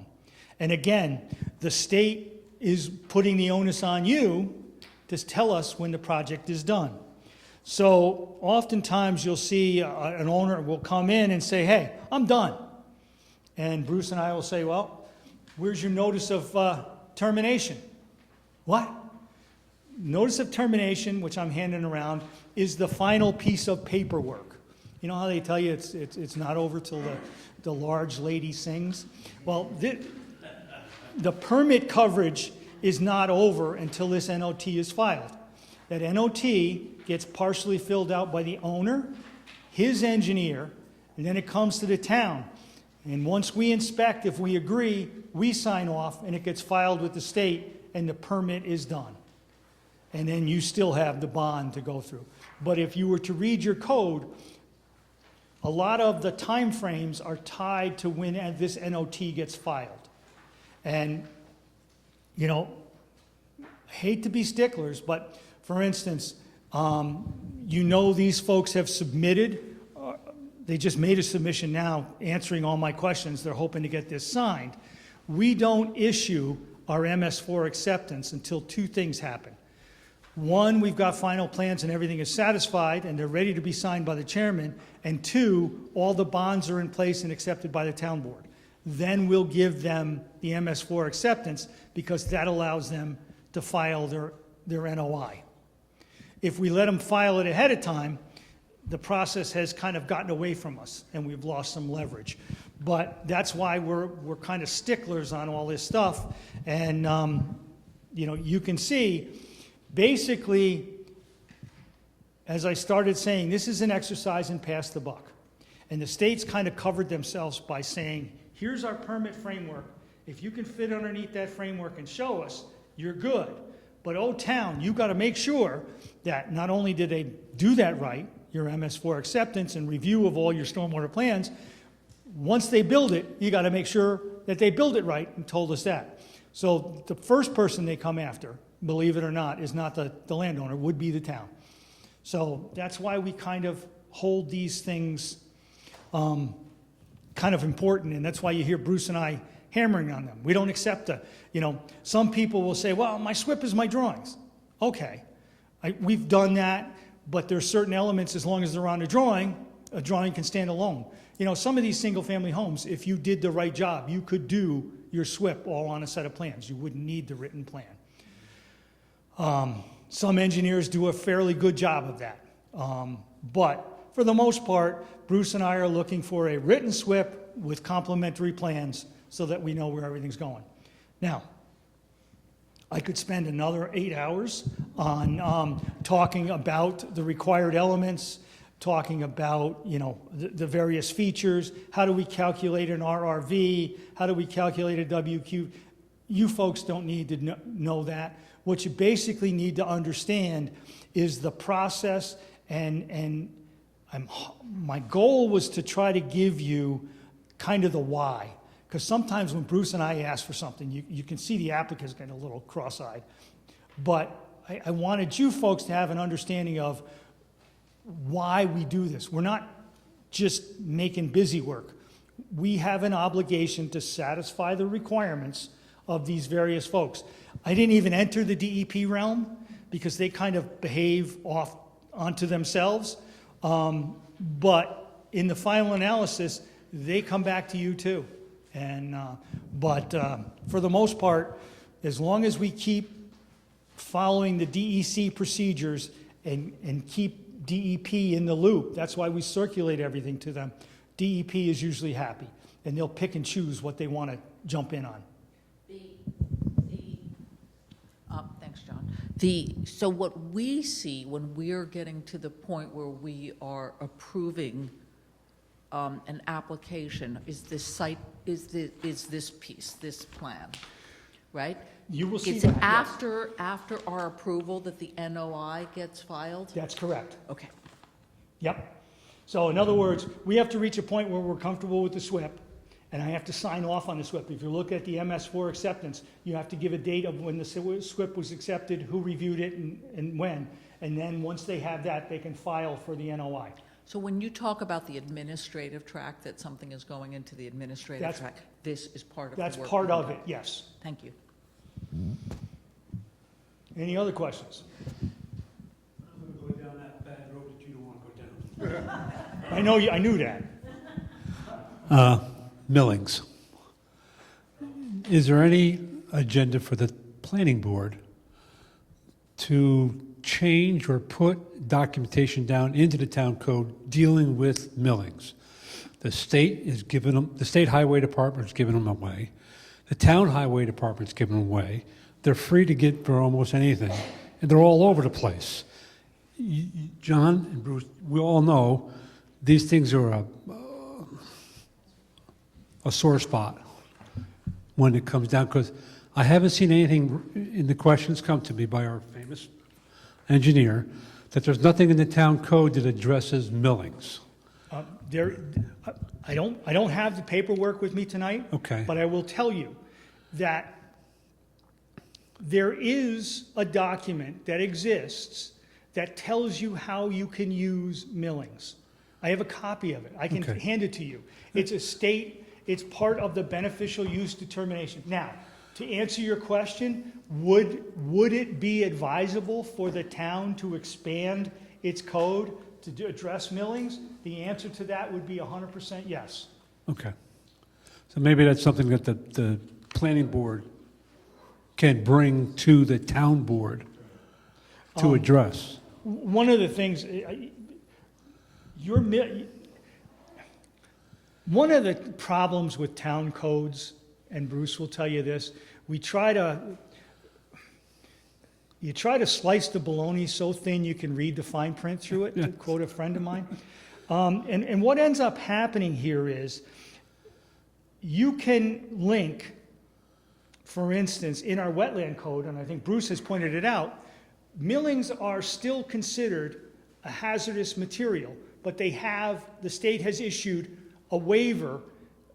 And again, the state is putting the onus on you to tell us when the project is done. So oftentimes you'll see an owner will come in and say, hey, I'm done. And Bruce and I will say, well, where's your notice of termination? What? Notice of termination, which I'm handing around, is the final piece of paperwork. You know how they tell you it's not over till the large lady sings? Well, the permit coverage is not over until this NOT is filed. That NOT gets partially filled out by the owner, his engineer, and then it comes to the town. And once we inspect, if we agree, we sign off, and it gets filed with the state, and the permit is done. And then you still have the bond to go through. But if you were to read your code, a lot of the time frames are tied to when this NOT gets filed. And, you know, I hate to be sticklers, but for instance, you know these folks have submitted, they just made a submission now answering all my questions. They're hoping to get this signed. We don't issue our MS4 acceptance until 2 things happen. 1, we've got final plans and everything is satisfied and they're ready to be signed by the chairman. And 2, all the bonds are in place and accepted by the town board. Then we'll give them the MS4 acceptance because that allows them to file their NOI. If we let them file it ahead of time, the process has kind of gotten away from us and we've lost some leverage. But that's why we're kind of sticklers on all this stuff. And, you know, you can see, basically, as I started saying, this is an exercise in pass the buck. And the states kind of covered themselves by saying, here's our permit framework. If you can fit underneath that framework and show us, you're good. But town, you got to make sure that not only did they do that right, your MS4 acceptance and review of all your stormwater plans, once they build it, you got to make sure that they build it right, and told us that. So the first person they come after, believe it or not, is not the landowner, would be the town. So that's why we kind of hold these things kind of important, and that's why you hear Bruce and I hammering on them. We don't accept some people will say, well, my SWIP is my drawings. Okay, we've done that, but there's certain elements, as long as they're on a drawing can stand alone. Some of these single-family homes, if you did the right job, you could do your SWIP all on a set of plans. You wouldn't need the written plan. Some engineers do a fairly good job of that. But for the most part, Bruce and I are looking for a written SWIP with complementary plans so that we know where everything's going. Now, I could spend another 8 hours on talking about the required elements, talking about, the various features. How do we calculate an RRV? How do we calculate a WQ? You folks don't need to know that. What you basically need to understand is the process, and my goal was to try to give you kind of the why. Because sometimes when Bruce and I ask for something, you can see the applicant's getting a little cross-eyed. But I wanted you folks to have an understanding of why we do this. We're not just making busy work. We have an obligation to satisfy the requirements of these various folks. I didn't even enter the DEP realm because they kind of behave off onto themselves. But in the final analysis, they come back to you too. But for the most part, as long as we keep following the DEC procedures and keep DEP in the loop, that's why we circulate everything to them, DEP is usually happy, and they'll pick and choose what they want to jump in on. Thanks, John. So what we see when we're getting to the point where we are approving an application is this site, is this piece, this plan, right? You will see It's that, yes. after our approval that the NOI gets filed? That's correct. Okay. Yep. So in other words, we have to reach a point where we're comfortable with the SWIP, and I have to sign off on the SWIP. If you look at the MS4 acceptance, you have to give a date of when the SWIP was accepted, who reviewed it, and when. And then once they have that, they can file for the NOI. So when you talk about the administrative track, that something is going into the administrative track, this is part of the work? That's part being of done. it, yes. Thank you. Any other questions? I'm going to go down that bad road that you don't want to go down. I knew that. Millings. Is there any agenda for the planning board to change or put documentation down into the town code dealing with millings? The state is giving them, the state highway department is giving them away. The town highway department's giving them away. They're free to get for almost anything, and they're all over the place. John and Bruce, we all know these things are a sore spot when it comes down, because I haven't seen anything in the questions come to me by our famous engineer that there's nothing in the town code that addresses millings. I don't have the paperwork with me tonight. Okay. But I will tell you that there is a document that exists that tells you how you can use millings. I have a copy of it. I can Okay. hand it to you. It's part of the beneficial use determination. Now, to answer your question, would it be advisable for the town to expand its code to address millings? The answer to that would be 100% yes. Okay. So maybe that's something that the planning board can bring to the town board to address. One of the things, one of the problems with town codes, and Bruce will tell you this, you try to slice the bologna so thin you can read the fine print through it, to quote a friend of mine. And what ends up happening here is you can link for instance, in our wetland code, and I think Bruce has pointed it out, millings are still considered a hazardous material, but the state has issued a waiver,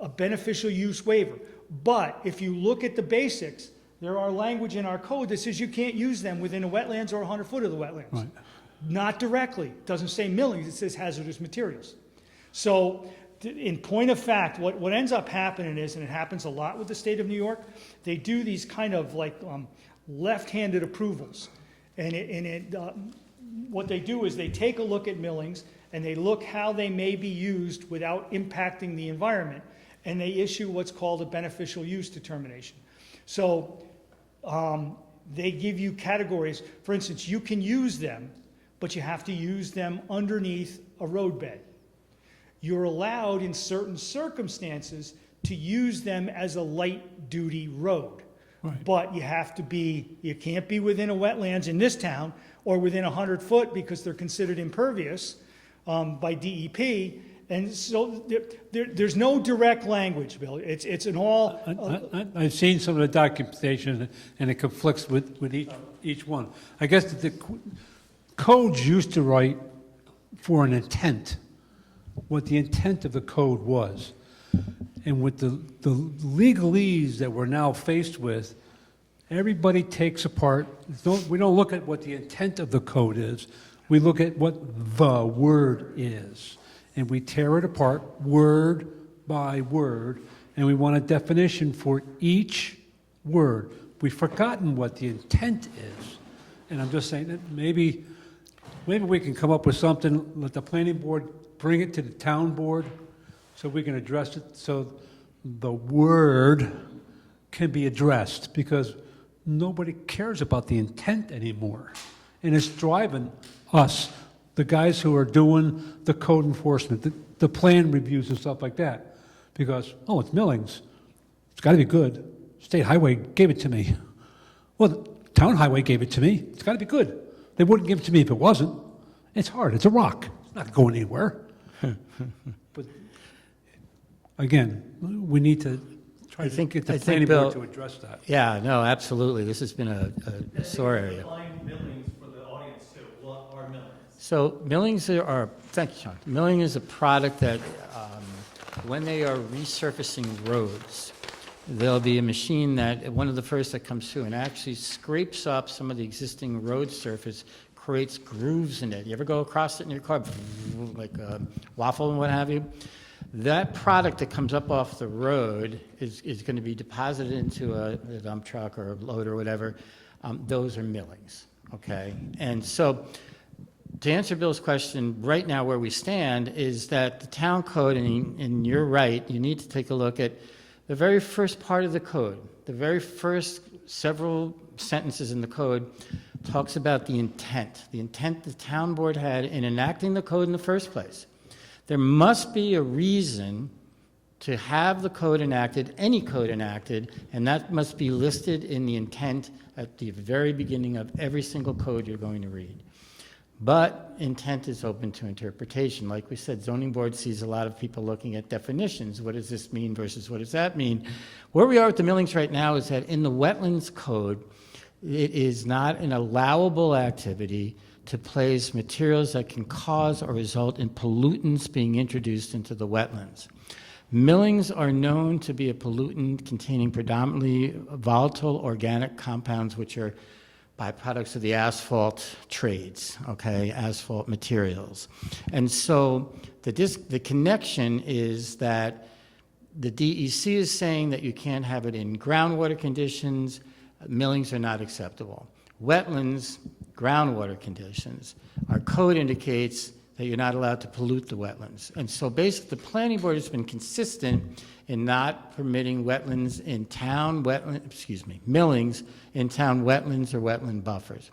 a beneficial use waiver. But if you look at the basics, there are language in our code that says you can't use them within the wetlands or 100 foot of the wetlands. Right. Not directly. It doesn't say millings, it says hazardous materials. So, in point of fact, what ends up happening is, and it happens a lot with the state of New York, they do these kind of like left-handed approvals. What they do is they take a look at millings and they look how they may be used without impacting the environment, and they issue what's called a beneficial use determination. So they give you categories. For instance, you can use them, but you have to use them underneath a roadbed. You're allowed in certain circumstances to use them as a light-duty road. Right. But you can't be within a wetlands in this town or within 100 foot because they're considered impervious by DEP. And so there's no direct language, Bill. It's an all. I've seen some of the documentation, and it conflicts with each one. I guess the codes used to write for an intent, what the intent of the code was. And with the legalese that we're now faced with, everybody takes apart. We don't look at what the intent of the code is. We look at what the word is. And we tear it apart word by word, and we want a definition for each word. We've forgotten what the intent is. And I'm just saying that maybe we can come up with something, let the planning board bring it to the town board so we can address it, so the word can be addressed, because nobody cares about the intent anymore. And it's driving us, the guys who are doing the code enforcement, the plan reviews and stuff like that, because, oh, it's millings. It's got to be good. State highway gave it to me. Well, the town highway gave it to me. It's got to be good. They wouldn't give it to me if it wasn't. It's hard. It's a rock. It's not going anywhere. But again, we need to try to get the planning board to address that. Yeah, no, absolutely. This has been a sore area. Define millings for the audience too. What are millings? So millings thank you, Sean. Milling is a product that when they are resurfacing roads, there'll be a machine that, one of the first that comes through and actually scrapes up some of the existing road surface, creates grooves in it. You ever go across it in your car, like a waffle and what have you? That product that comes up off the road is going to be deposited into a dump truck or a load or whatever. Those are millings, okay? And so to answer Bill's question, right now where we stand is that the town code, and you're right, you need to take a look at the very first part of the code. The very first several sentences in the code talks about the intent the town board had in enacting the code in the first place. There must be a reason to have the code enacted, any code enacted, and that must be listed in the intent at the very beginning of every single code you're going to read. But intent is open to interpretation. Like we said, zoning board sees a lot of people looking at definitions. What does this mean versus what does that mean? Where we are with the millings right now is that in the wetlands code, it is not an allowable activity to place materials that can cause or result in pollutants being introduced into the wetlands. Millings are known to be a pollutant containing predominantly volatile organic compounds, which are byproducts of the asphalt trades, okay, asphalt materials. And so the connection is that the DEC is saying that you can't have it in groundwater conditions. Millings are not acceptable. Wetlands, groundwater conditions. Our code indicates that you're not allowed to pollute the wetlands. And so basically the planning board has been consistent in not permitting wetlands in town millings in town wetlands or wetland buffers.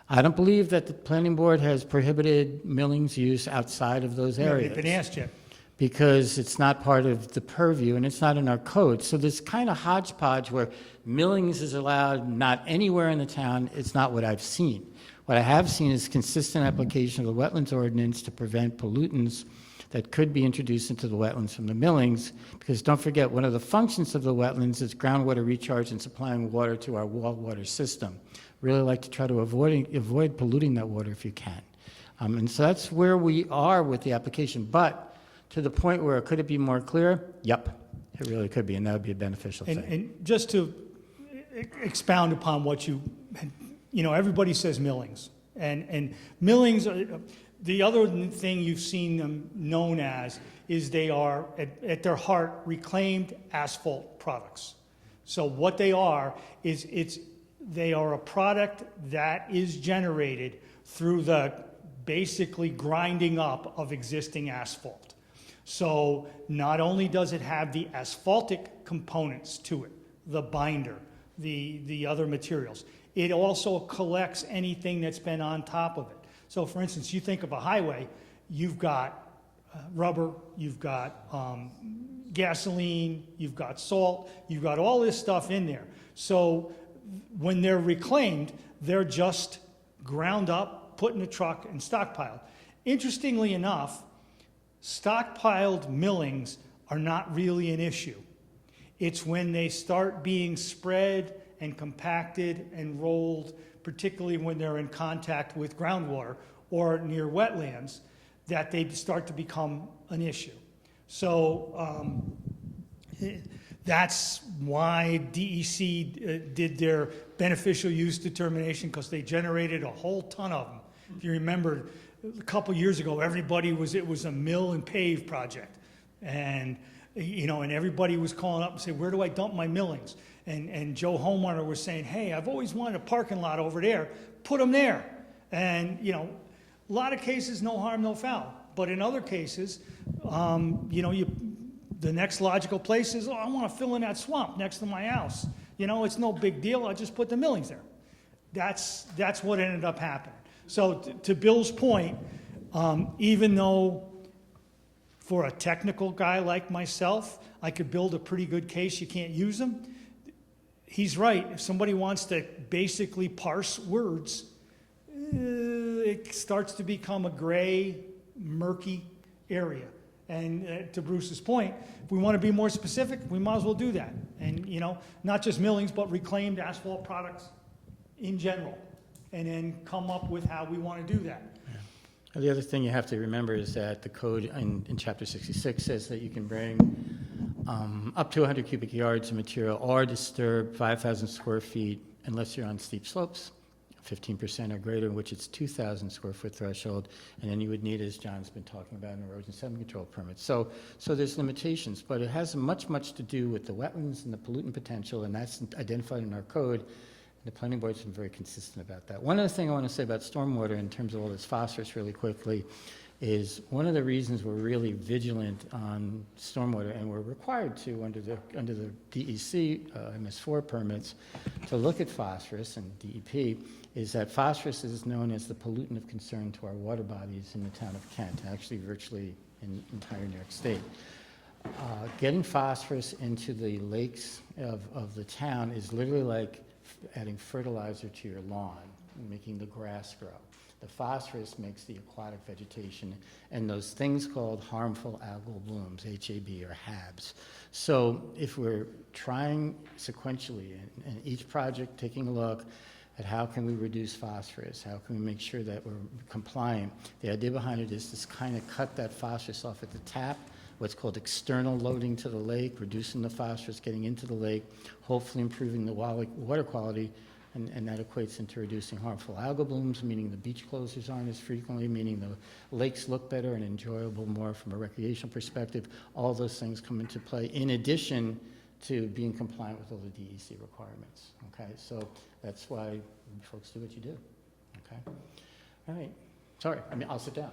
I don't believe that the planning board has prohibited millings use outside of those areas. They've been asked yet. Because it's not part of the purview and it's not in our code. So this kind of hodgepodge where millings is allowed not anywhere in the town, it's not what I've seen. What I have seen is consistent application of the wetlands ordinance to prevent pollutants that could be introduced into the wetlands from the millings, because don't forget, one of the functions of the wetlands is groundwater recharge and supplying water to our wall water system. Really like to try to avoid polluting that water if you can. And so that's where we are with the application. But to the point where could it be more clear? Yep, it really could be, and that would be a beneficial thing. And just to expound upon what you know, everybody says millings. And millings, the other thing you've seen them known as is they are, at their heart, reclaimed asphalt products. So what they are is they are a product that is generated through the basically grinding up of existing asphalt. So not only does it have the asphaltic components to it, the binder, the other materials, it also collects anything that's been on top of it. So for instance, you think of a highway, you've got rubber, you've got gasoline, you've got salt, you've got all this stuff in there. So when they're reclaimed, they're just ground up, put in a truck, and stockpiled. Interestingly enough, stockpiled millings are not really an issue. It's when they start being spread and compacted and rolled, particularly when they're in contact with groundwater or near wetlands, that they start to become an issue. So that's why DEC did their beneficial use determination, because they generated a whole ton of them. If you remember, a couple years ago, it was a mill and pave project. And, you know, and everybody was calling up and saying, where do I dump my millings? And Joe Homeowner was saying, hey, I've always wanted a parking lot over there. Put them there. And, you know, a lot of cases, no harm, no foul. But in other cases, you know, the next logical place is, oh, I want to fill in that swamp next to my house. You know, it's no big deal. I just put the millings there. That's what ended up happening. So to Bill's point, even though for a technical guy like myself, I could build a pretty good case you can't use them, he's right. If somebody wants to basically parse words, it starts to become a gray, murky area. And to Bruce's point, if we want to be more specific, we might as well do that. And, you know, not just millings, but reclaimed asphalt products in general. And then come up with how we want to do that. Yeah. The other thing you have to remember is that the code in Chapter 66 says that you can bring up to 100 cubic yards of material or disturb 5,000 square feet unless you're on steep slopes, 15% or greater, in which it's 2,000 square foot threshold, and then you would need, as John's been talking about, an erosion sediment control permit. So there's limitations, but it has much to do with the wetlands and the pollutant potential, and that's identified in our code. The planning board's been very consistent about that. One other thing I want to say about stormwater in terms of all this phosphorus really quickly is one of the reasons we're really vigilant on stormwater, and we're required to under the DEC MS4 permits to look at phosphorus and DEP, is that phosphorus is known as the pollutant of concern to our water bodies in the town of Kent, actually virtually in the entire New York State. Getting phosphorus into the lakes of the town is literally like adding fertilizer to your lawn, making the grass grow. The phosphorus makes the aquatic vegetation and those things called harmful algal blooms, HAB or HABs. So if we're trying sequentially in each project, taking a look at how can we reduce phosphorus, how can we make sure that we're compliant, the idea behind it is to kind of cut that phosphorus off at the tap, what's called external loading to the lake, reducing the phosphorus getting into the lake, hopefully improving the water quality, and that equates into reducing harmful algal blooms, meaning the beach closures aren't as frequently, meaning the lakes look better and enjoyable more from a recreational perspective. All those things come into play in addition to being compliant with all the DEC requirements, okay? So that's why folks do what you do, okay? All right, sorry, I'll sit down.